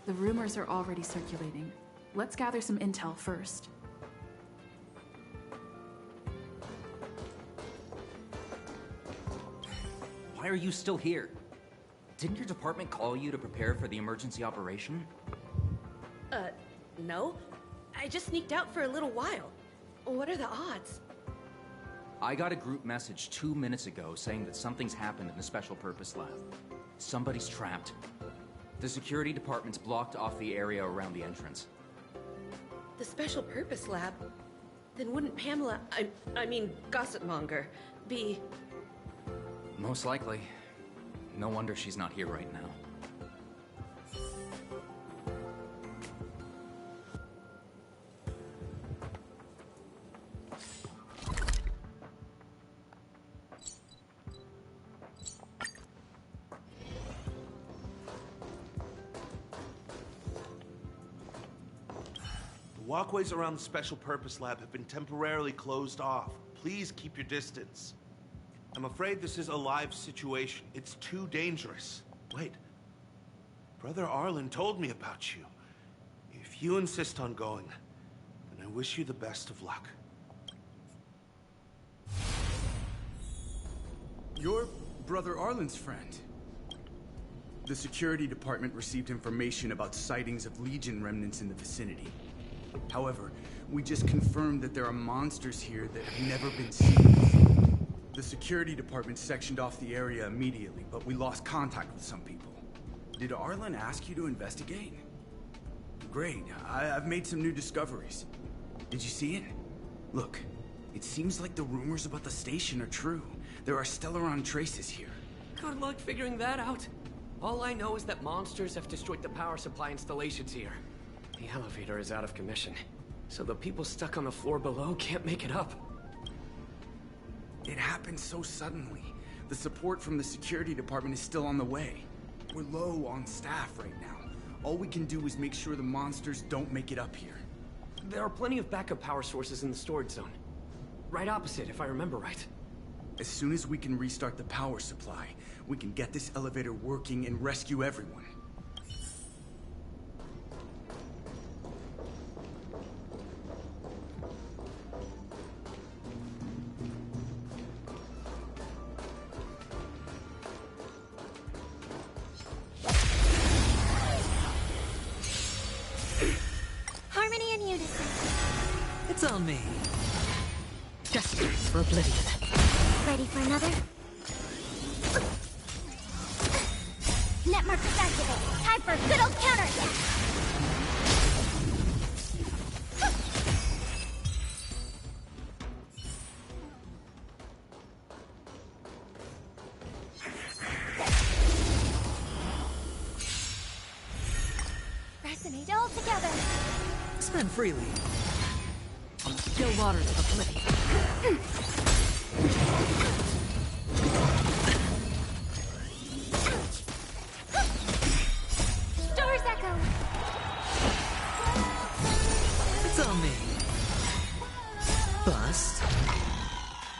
The rumors are already circulating. Let's gather some intel first. Why are you still here? Didn't your department call you to prepare for the emergency operation? No. I just sneaked out for a little while. What are the odds? I got a group message 2 minutes ago saying that something's happened in the Special Purpose Lab. Somebody's trapped. The security department's blocked off the area around the entrance. The Special Purpose Lab? Then wouldn't Pamela, I mean, Gossip Monger, be... Most likely. No wonder she's not here right now. Walkways around the Special Purpose Lab have been temporarily closed off. Please keep your distance. I'm afraid this is a live situation. It's too dangerous. Wait. Brother Arlen told me about you. If you insist on going, then I wish you the best of luck. You're Brother Arlen's friend. The security department received information about sightings of Legion remnants in the vicinity. However, we just confirmed that there are monsters here that have never been seen. The security department sectioned off the area immediately, but we lost contact with some people. Did Arlen ask you to investigate? Great. I've made some new discoveries. Did you see it? Look, it seems like the rumors about the station are true. There are Stellaron traces here. Good luck figuring that out. All I know is that monsters have destroyed the power supply installations here. The elevator is out of commission, so the people stuck on the floor below can't make it up. It happened so suddenly. The support from the security department is still on the way. We're low on staff right now. All we can do is make sure the monsters don't make it up here. There are plenty of backup power sources in the storage zone. Right opposite, if I remember right. As soon as we can restart the power supply, we can get this elevator working and rescue everyone. Harmony and unison. It's on me. Desperate for oblivion. Ready for another? Net markers activate. Time for a good old counterattack. Resonate all together. Spend freely. On the still waters of oblivion. on me. Bust.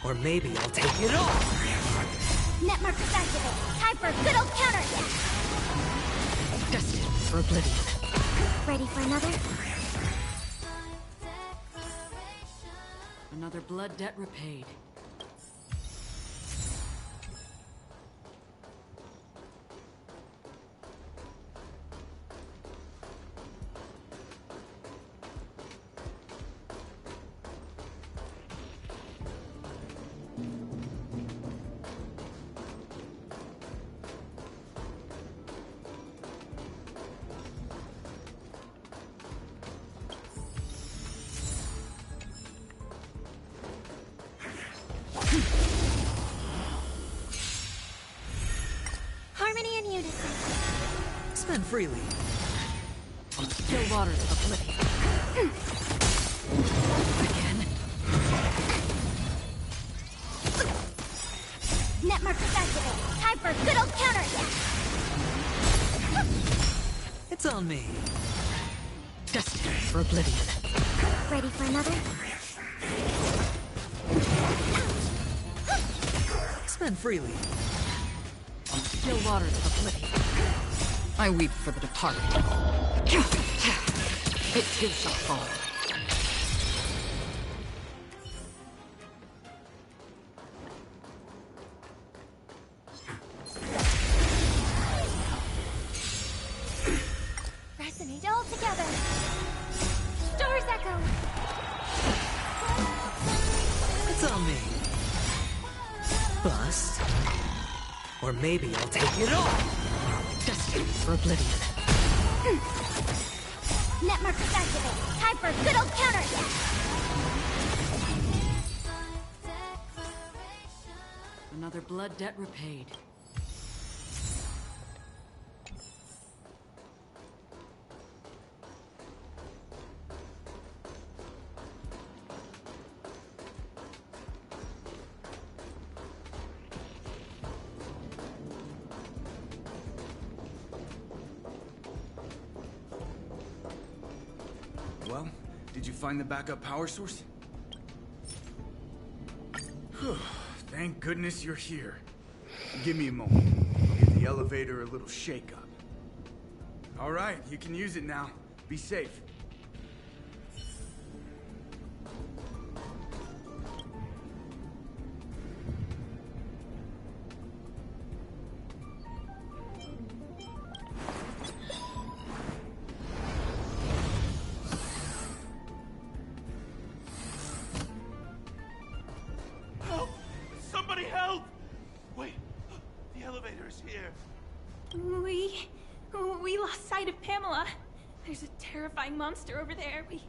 Or maybe I'll take it off. Net markers activate. Time for a good old counterattack. Destined for oblivion. Ready for another? Another blood debt repaid. Harmony and unison. Spend freely. On the still waters of oblivion. Again. Net markers activate. Time for a good old counterattack. It's on me. Destined for oblivion. Ready for another? Spend freely. On the still waters of oblivion. I weep for the departed. It too shall fall. Resonate all together. Stars echo. It's on me. Bust. Or maybe I'll take it off. Destined for oblivion. Net markers activate. Time for a good old counterattack. Another blood debt repaid. Well, did you find the backup power source? Thank goodness you're here. Give me a moment. I'll give the elevator a little shake-up. All right, you can use it now. Be safe. Help! Somebody help! Wait, the elevator is here. We lost sight of Pamela. There's a terrifying monster over there. We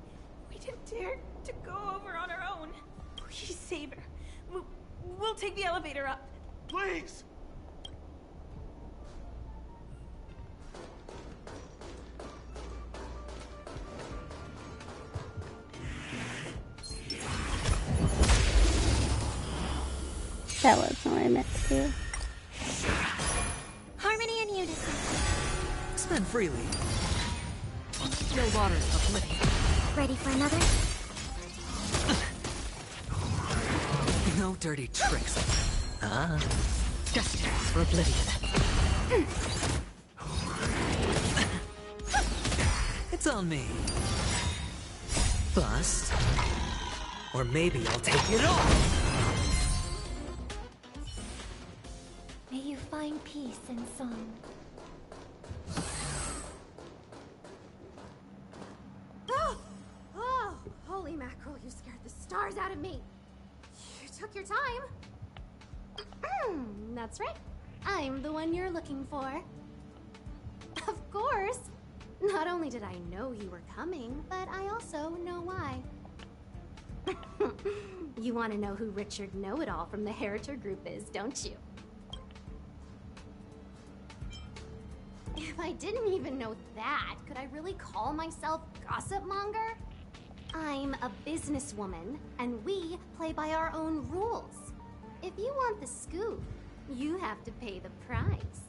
didn't dare to go over on our own. Please save her. We'll take the elevator up. Please! That wasn't what I meant to do. Harmony and unison. Spend freely. On the still waters of oblivion. Ready for another? No dirty tricks. Destined for oblivion. It's on me. Bust. Or maybe I'll take it off. May you find peace in song. Oh, holy mackerel, you scared the stars out of me. You took your time. That's right. I'm the one you're looking for. Of course. Not only did I know you were coming, but I also know why. You want to know who Richard Know-It-All from the Heritor Group is, don't you? If I didn't even know that, could I really call myself Gossip Monger? I'm a businesswoman, and we play by our own rules. If you want the scoop, you have to pay the price.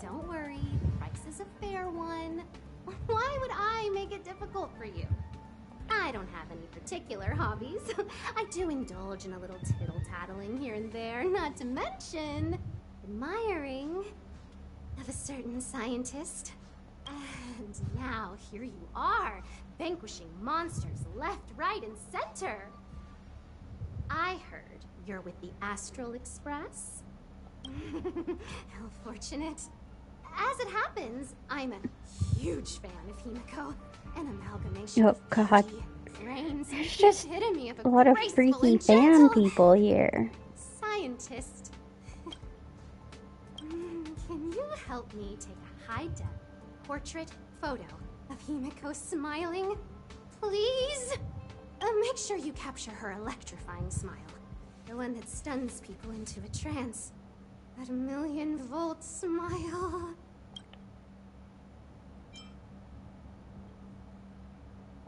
Don't worry, the price is a fair one. Why would I make it difficult difficult for you. I don't have any particular hobbies. I do indulge in a little tittle-tattling here and there, not to mention admiring of a certain scientist. And now here you are, vanquishing monsters left, right, and center. I heard you're with the Astral Express. How fortunate. As it happens, I'm a huge fan of Himiko. An amalgamation Oh of god. brains, There's just epitome of a lot of graceful freaky and fan gentle people here. scientist. Can you help me take a high-def portrait photo of Himiko smiling? Please? Make sure you capture her electrifying smile. The one that stuns people into a trance. That 1,000,000-volt smile.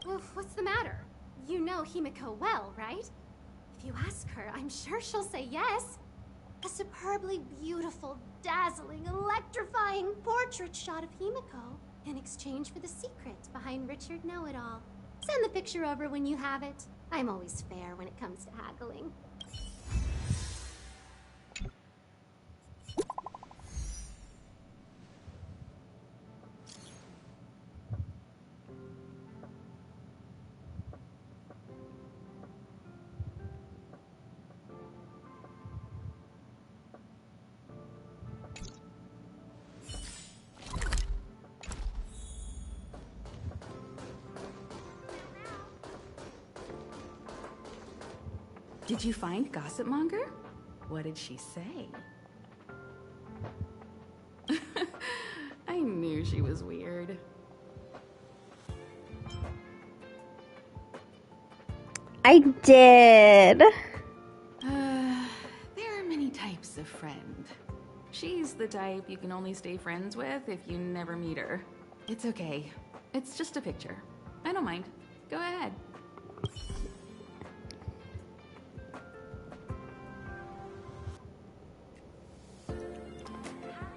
Well, what's the matter? You know Himiko well, right? If you ask her, I'm sure she'll say yes. A superbly beautiful, dazzling, electrifying portrait shot of Himiko in exchange for the secret behind Richard Know-It-All. Send the picture over when you have it. I'm always fair when it comes to haggling. Did you find Gossip Monger? What did she say? I knew she was weird. I did. There are many types of friend. She's the type you can only stay friends with if you never meet her. It's okay. It's just a picture. I don't mind. Go ahead.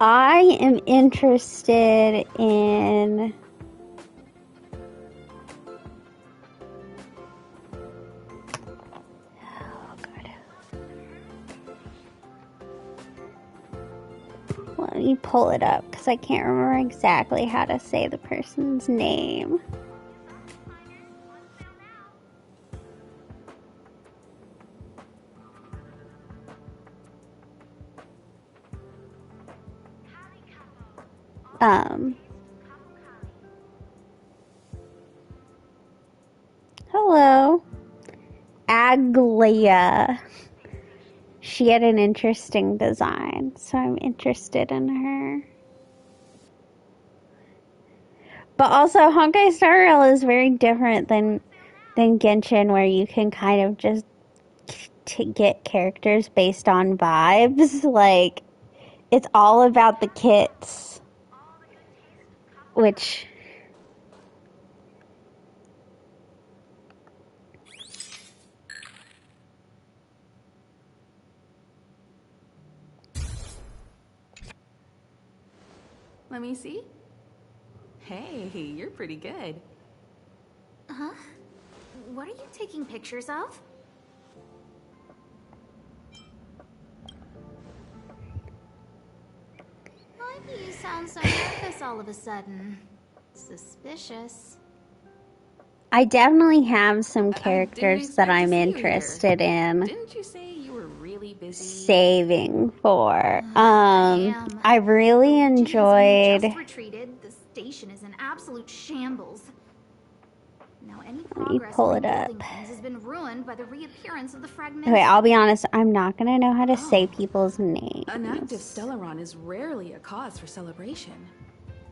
I am interested in let me pull it up because I can't remember exactly how to say the person's name. Hello. Aglia. She had an interesting design, so I'm interested in her. But also, Honkai Star Rail is very different than Genshin, where you can kind of just get characters based on vibes. Like, it's all about the kits, which... Let me see. Hey, you're pretty good. Huh? What are you taking pictures of? Why do you sound so nervous all of a sudden? Suspicious. I definitely have some characters that I'm interested in. Didn't you say you were really busy? Saving for. I really enjoyed. Just retreated. The station is in absolute shambles. Now any progress pull in it up. rebuilding things has been ruined by the reappearance of the fragment. Okay, I'll be honest, I'm not gonna know how to say people's names. An active Stellaron is rarely a cause for celebration.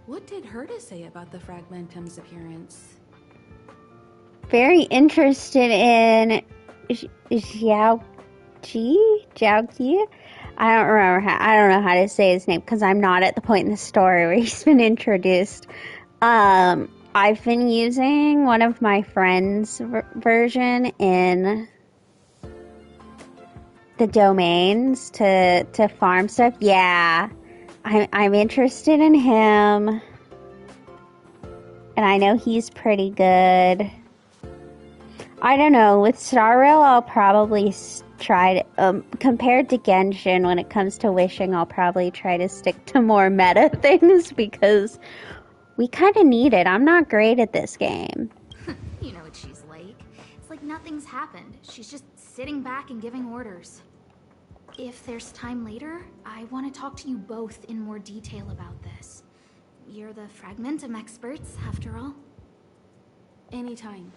What did Herta say about the Fragmentum's appearance? Very interested in Xiaoqi? I don't know how to say his name because I'm not at the point in the story where he's been introduced. I've been using one of my friends' version in the domains to farm stuff. Yeah, I'm interested in him. And I know he's pretty good. I don't know, with Star Rail I'll probably try to, compared to Genshin, when it comes to wishing, I'll probably try to stick to more meta things because we kind of need it. I'm not great at this game. You know what she's like. It's like nothing's happened. She's just sitting back and giving orders. If there's time later, I want to talk to you both in more detail about this. You're the Fragmentum experts, after all. Anytime.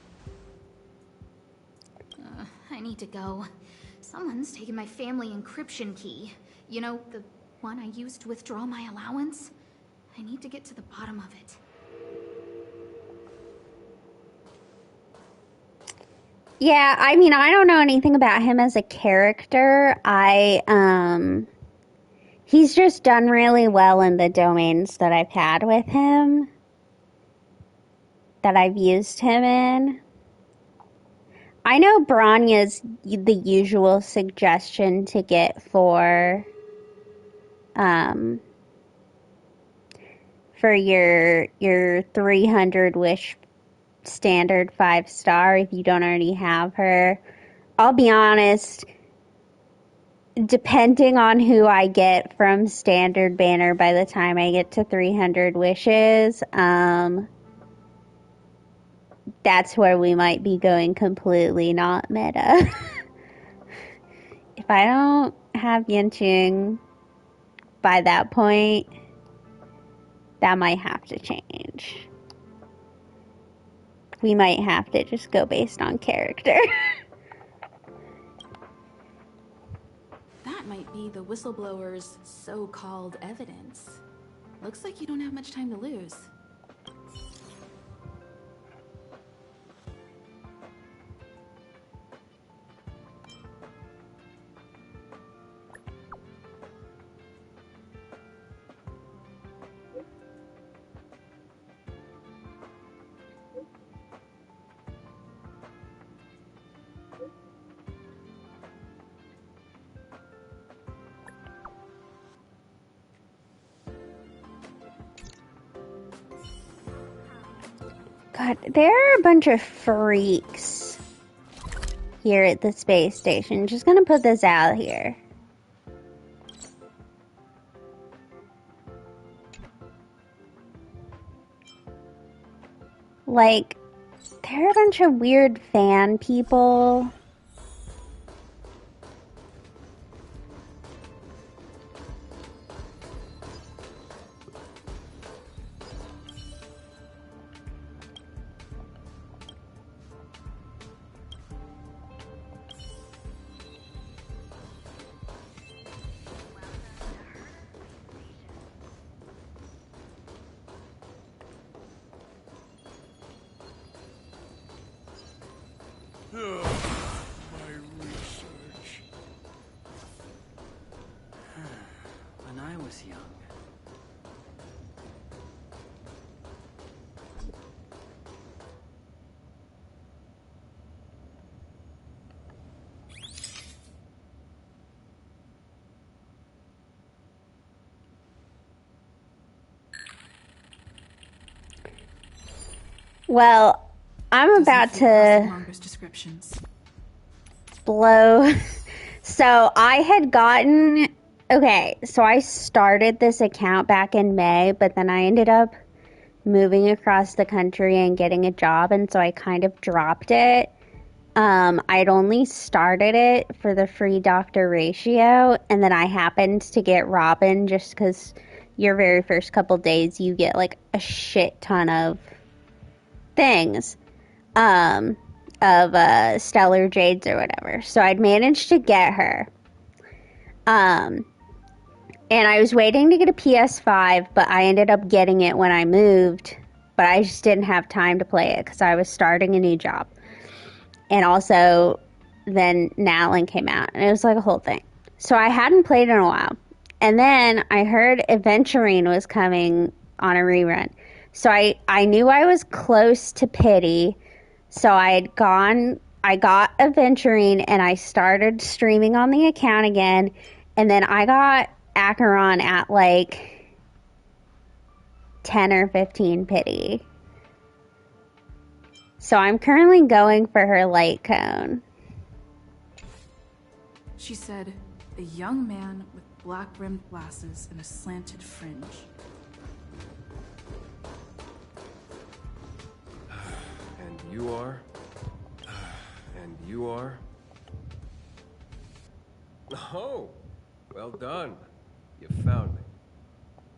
I need to go. Someone's taken my family encryption key. You know, the one I used to withdraw my allowance? I need to get to the bottom of it. Yeah, I mean, I don't know anything about him as a character. He's just done really well in the domains that I've had with him, that I've used him in. I know Bronya's the usual suggestion to get for your 300 wish standard 5-star if you don't already have her. I'll be honest, depending on who I get from standard banner by the time I get to 300 wishes, that's where we might be going completely not meta. If I don't have Yanqing by that point, that might have to change. We might have to just go based on character. That might be the whistleblower's so-called evidence. Looks like you don't have much time to lose. God, there are a bunch of freaks here at the space station. Just gonna put this out here. Like, there are a bunch of weird fan people. My research. When I was young. Well, I'm about to blow. So I had gotten, okay, so I started this account back in May, but then I ended up moving across the country and getting a job, and so I kind of dropped it. I'd only started it for the free doctor ratio, and then I happened to get Robin just because your very first couple days you get like a shit ton of things of stellar jades or whatever. So I'd managed to get her. And I was waiting to get a PS5, but I ended up getting it when I moved, but I just didn't have time to play it because I was starting a new job. And also then Natlan came out, and it was like a whole thing. So I hadn't played in a while. And then I heard Aventurine was coming on a rerun. So I knew I was close to Pity. So I got Aventurine and I started streaming on the account again. And then I got Acheron at like 10 or 15 Pity. So I'm currently going for her light cone. She said, a young man with black-rimmed glasses and a slanted fringe. And you are? And you are? Oh, well done. You found me.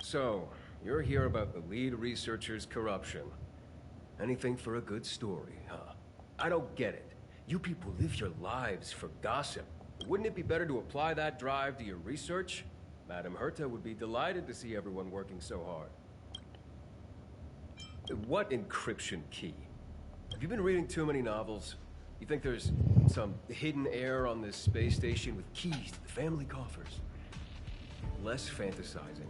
So, you're here about the lead researcher's corruption. Anything for a good story, huh? I don't get it. You people live your lives for gossip. Wouldn't it be better to apply that drive to your research? Madame Herta would be delighted to see everyone working so hard. What encryption key? Have you been reading too many novels? You think there's some hidden heir on this space station with keys to the family coffers? Less fantasizing,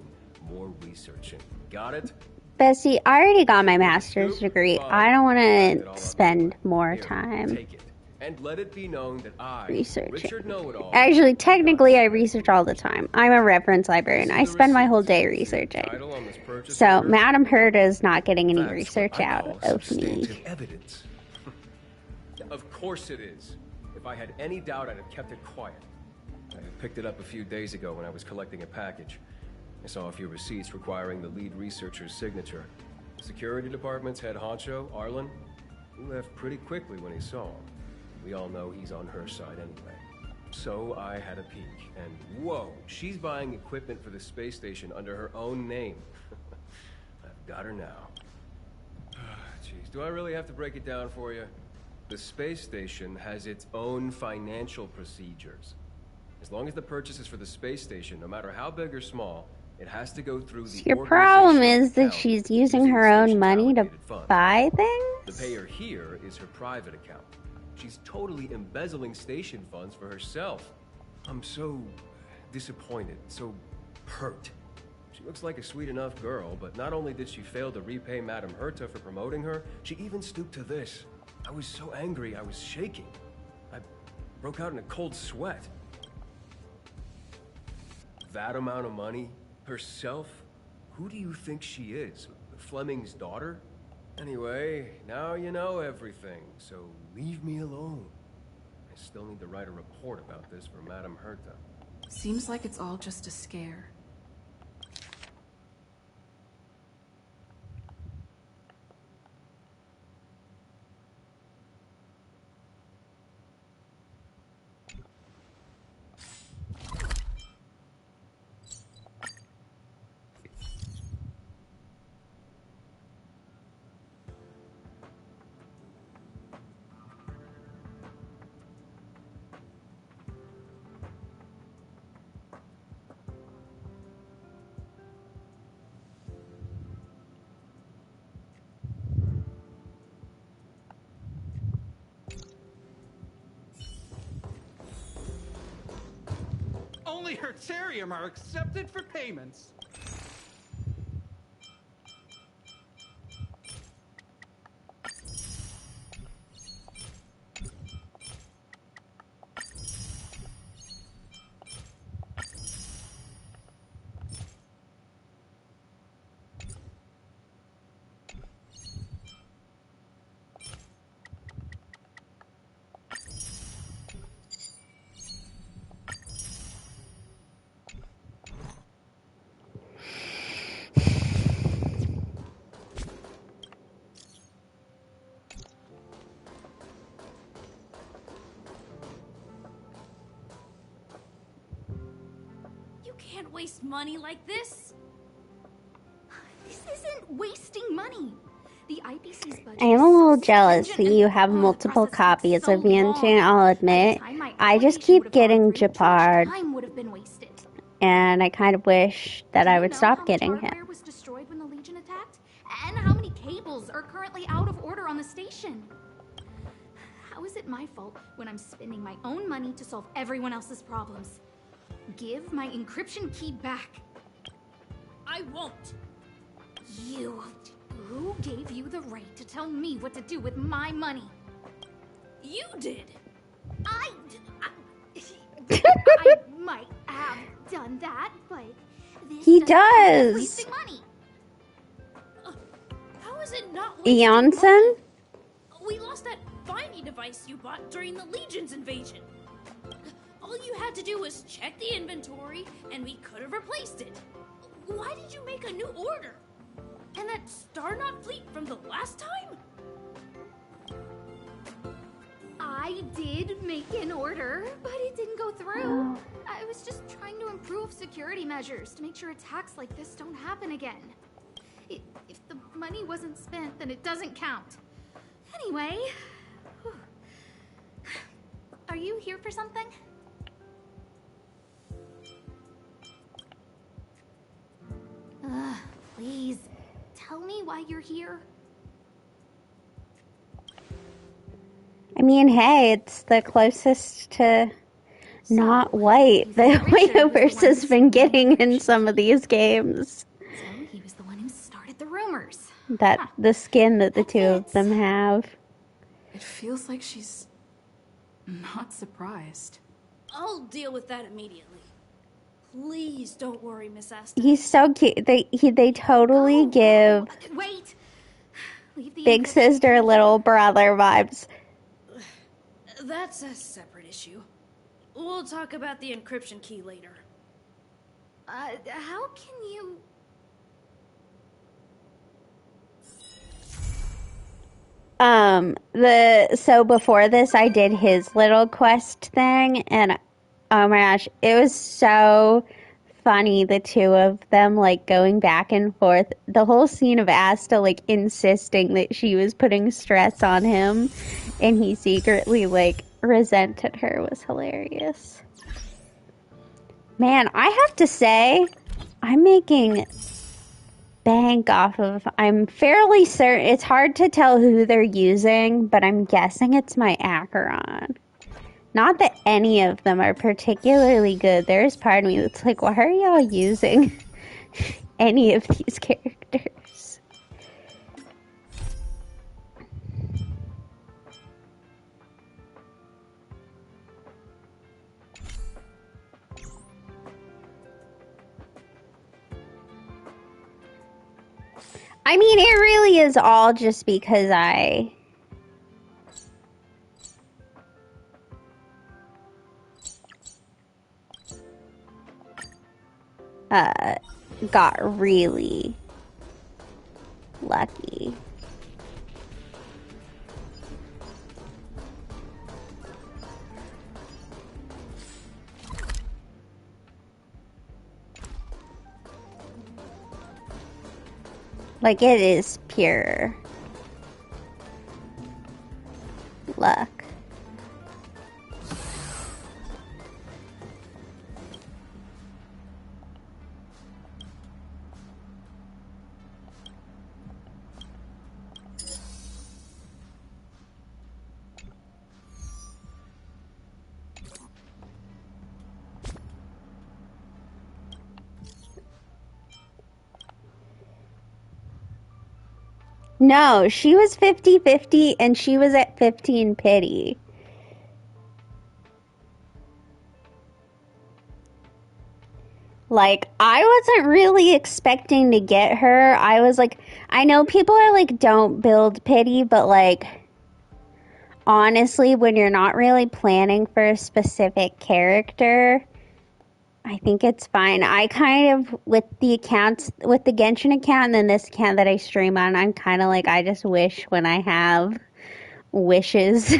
more researching. Got it? Bessie, I already got my master's degree. I don't want to spend more time Take it. And let it be known that I, researching. Richard Know-It-All, Actually, technically, I research all the time. I'm a reference librarian. I spend my whole day researching. So, Madame Herta is not getting any research out of me. Evidence. Of course it is. If I had any doubt, I'd have kept it quiet. I picked it up a few days ago when I was collecting a package. I saw a few receipts requiring the lead researcher's signature. The security department's head honcho, Arlen, he left pretty quickly when he saw him. We all know he's on her side anyway. So I had a peek, and whoa, she's buying equipment for the space station under her own name. I've got her now. Jeez, do I really have to break it down for you? The space station has its own financial procedures. As long as the purchase is for the space station, no matter how big or small, it has to go through the Your problem is that she's using her own money to buy things? The payer here is her private account. She's totally embezzling station funds for herself. I'm so disappointed, so hurt. She looks like a sweet enough girl, but not only did she fail to repay Madame Herta for promoting her, she even stooped to this. I was so angry, I was shaking. I broke out in a cold sweat. That amount of money? Herself? Who do you think she is? Fleming's daughter? Anyway, now you know everything, so leave me alone. I still need to write a report about this for Madame Herta. Seems like it's all just a scare. Only Hertarium are accepted for payments. Can't waste money like this. This isn't wasting money. The IPC's budget. I am a little jealous that you have multiple copies of Yanqing, I'll admit. I just keep getting Japard, Time would have been wasted. and I kind of wish that I would stop getting him. Hardware was destroyed when the Legion attacked, and how many cables are currently out of order on the station. How is it my fault when I'm spending my own money to solve everyone else's problems? Give my encryption key back. I won't. You. Who gave you the right to tell me what to do with my money? You did. I might have done that, but this He doesn't count as does. wasting money. How is it not Janssen? We security device you bought during the Legion's invasion. All you had to do was check the inventory, and we could have replaced it. Why did you make a new order? And that Starknout fleet from the last time? I did make an order, but it didn't go through. I was just trying to improve security measures to make sure attacks like this don't happen again. If the money wasn't spent, then it doesn't count. Anyway, Are you here for something? Please, tell me why you're here. I mean, hey, it's the closest to not white that Whiteoverse has been getting in some of these games. So he was the one who started the rumors. That the skin that the two of them have. It feels like she's not surprised. I'll deal with that immediately. Please don't worry, Miss Asta. He's so cute. They totally give Wait! Leave the big sister, little brother vibes. That's a separate issue. We'll talk about the encryption key later. How can you... So before this, I did his little quest thing, and oh my gosh, it was so funny, the two of them, like, going back and forth. The whole scene of Asta, like, insisting that she was putting stress on him, and he secretly, like, resented her was hilarious. Man, I have to say, I'm making bank off of, I'm fairly certain, it's hard to tell who they're using, but I'm guessing it's my Acheron. Not that any of them are particularly good. There's part of me that's like, why are y'all using any of these characters? I mean, it really is all just because I got really lucky. Like, it is pure luck. No, she was 50-50 and she was at 15 pity. Like, I wasn't really expecting to get her. I was like, I know people are like, don't build pity, but like, honestly, when you're not really planning for a specific character, I think it's fine. I kind of, with the accounts, with the Genshin account and then this account that I stream on, I'm kind of like, I just wish when I have wishes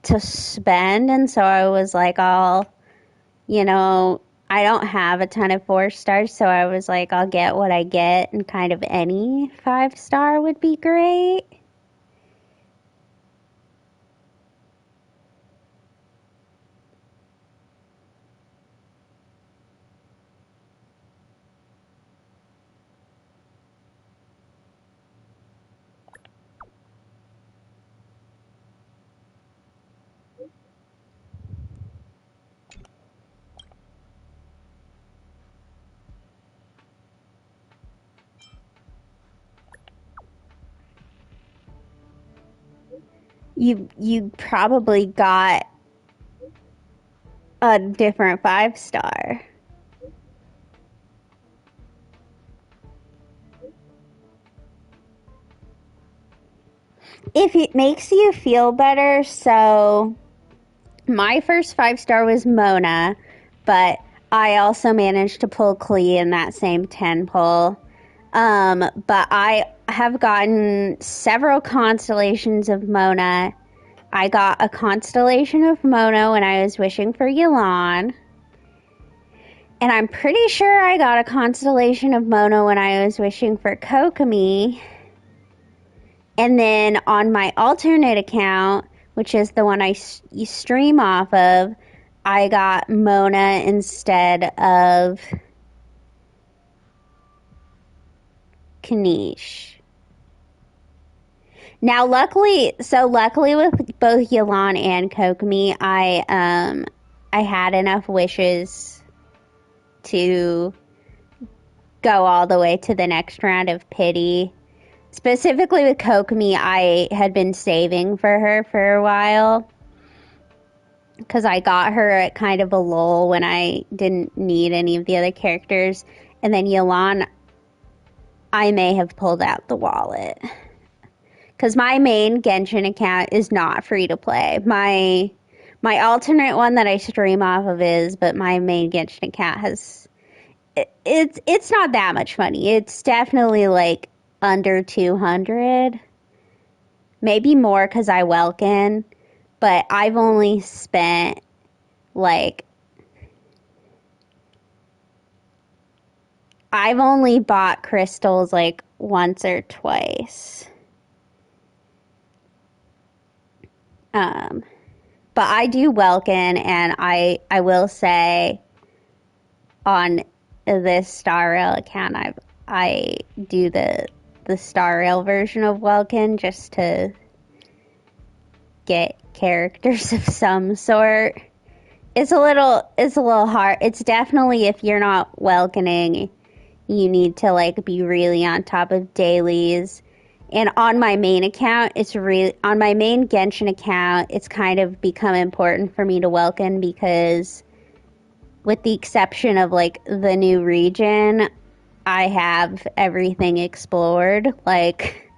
to spend. And so I was like, I don't have a ton of 4 stars. So I was like, I'll get what I get, and kind of any 5-star would be great. You probably got a different 5-star. If it makes you feel better, so my first 5-star was Mona, but I also managed to pull Klee in that same 10 pull. But I have gotten several constellations of Mona. I got a constellation of Mona when I was wishing for Yelan. And I'm pretty sure I got a constellation of Mona when I was wishing for Kokomi. And then on my alternate account, which is the one you stream off of, I got Mona instead of Kanish. Now, luckily with both Yelan and Kokomi, I had enough wishes to go all the way to the next round of pity. Specifically with Kokomi, I had been saving for her for a while because I got her at kind of a lull when I didn't need any of the other characters. And then Yelan, I may have pulled out the wallet because my main Genshin account is not free to play. My alternate one that I stream off of is, but my main Genshin account has it's not that much money. It's definitely like under 200, maybe more because I Welkin, but I've only spent like I've only bought crystals like once or twice. But I do Welkin, and I will say on this Star Rail account I do the Star Rail version of Welkin just to get characters of some sort. It's a little hard. It's definitely, if you're not Welkining, you need to like be really on top of dailies. And on my main account, on my main Genshin account, it's kind of become important for me to Welkin because with the exception of like the new region, I have everything explored. Like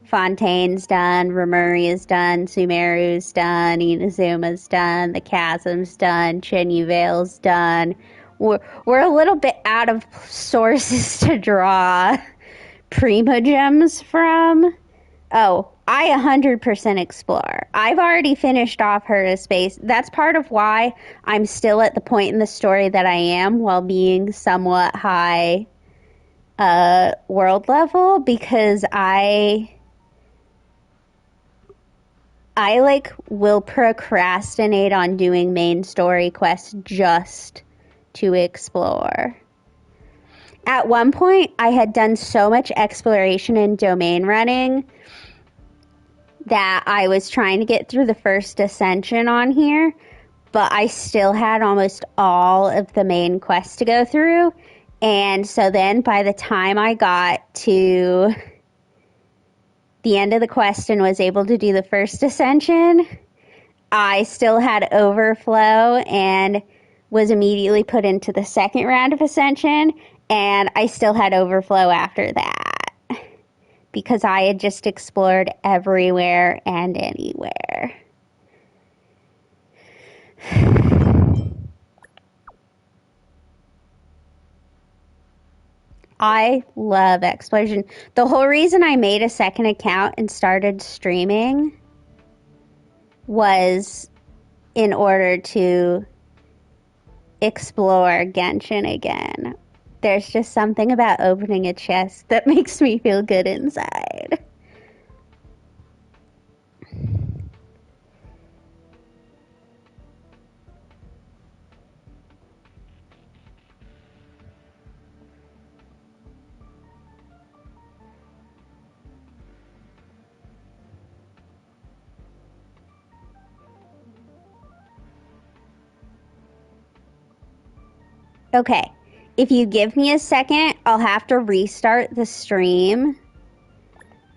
Fontaine's done, Rimuri is done, Sumeru's done, Inazuma's done, the Chasm's done, Chenyu Vale's done. We're a little bit out of sources to draw Primogems from. Oh, I 100% explore. I've already finished off Her to Space. That's part of why I'm still at the point in the story that I am while being somewhat high world level, because I like will procrastinate on doing main story quests just to explore. At one point, I had done so much exploration and domain running that I was trying to get through the first ascension on here, but I still had almost all of the main quests to go through. And so then by the time I got to the end of the quest and was able to do the first ascension, I still had overflow and was immediately put into the second round of ascension, and I still had overflow after that because I had just explored everywhere and anywhere. I love exploration. The whole reason I made a second account and started streaming was in order to explore Genshin again. There's just something about opening a chest that makes me feel good inside. Okay, if you give me a second, I'll have to restart the stream,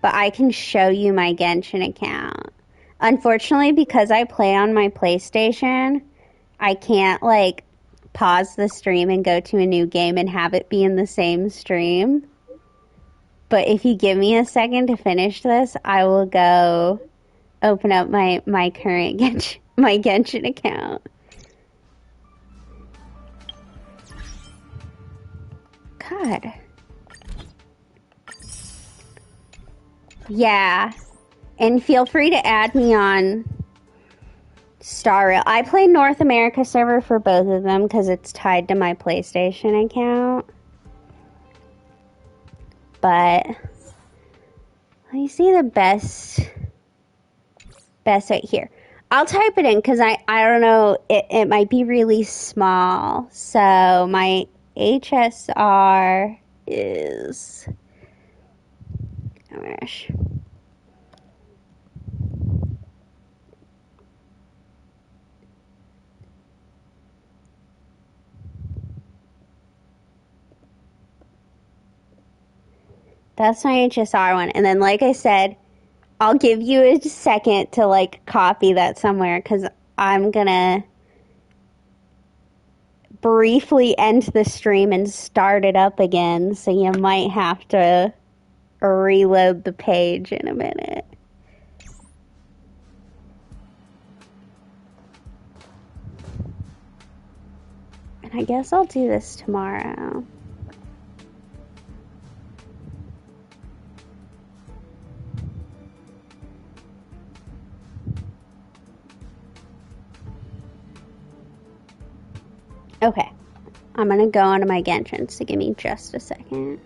but I can show you my Genshin account. Unfortunately, because I play on my PlayStation, I can't, like, pause the stream and go to a new game and have it be in the same stream. But if you give me a second to finish this, I will go open up my current Genshin account. God. Yeah. And feel free to add me on Star Rail. I play North America server for both of them because it's tied to my PlayStation account. But let me see the best right here. I'll type it in because I don't know, it might be really small. So my HSR is, oh my gosh. That's my HSR one. And then, like I said, I'll give you a second to, like, copy that somewhere because I'm gonna briefly end the stream and start it up again. So you might have to reload the page in a minute. And I guess I'll do this tomorrow. Okay, I'm gonna go onto my Genshin, so give me just a second.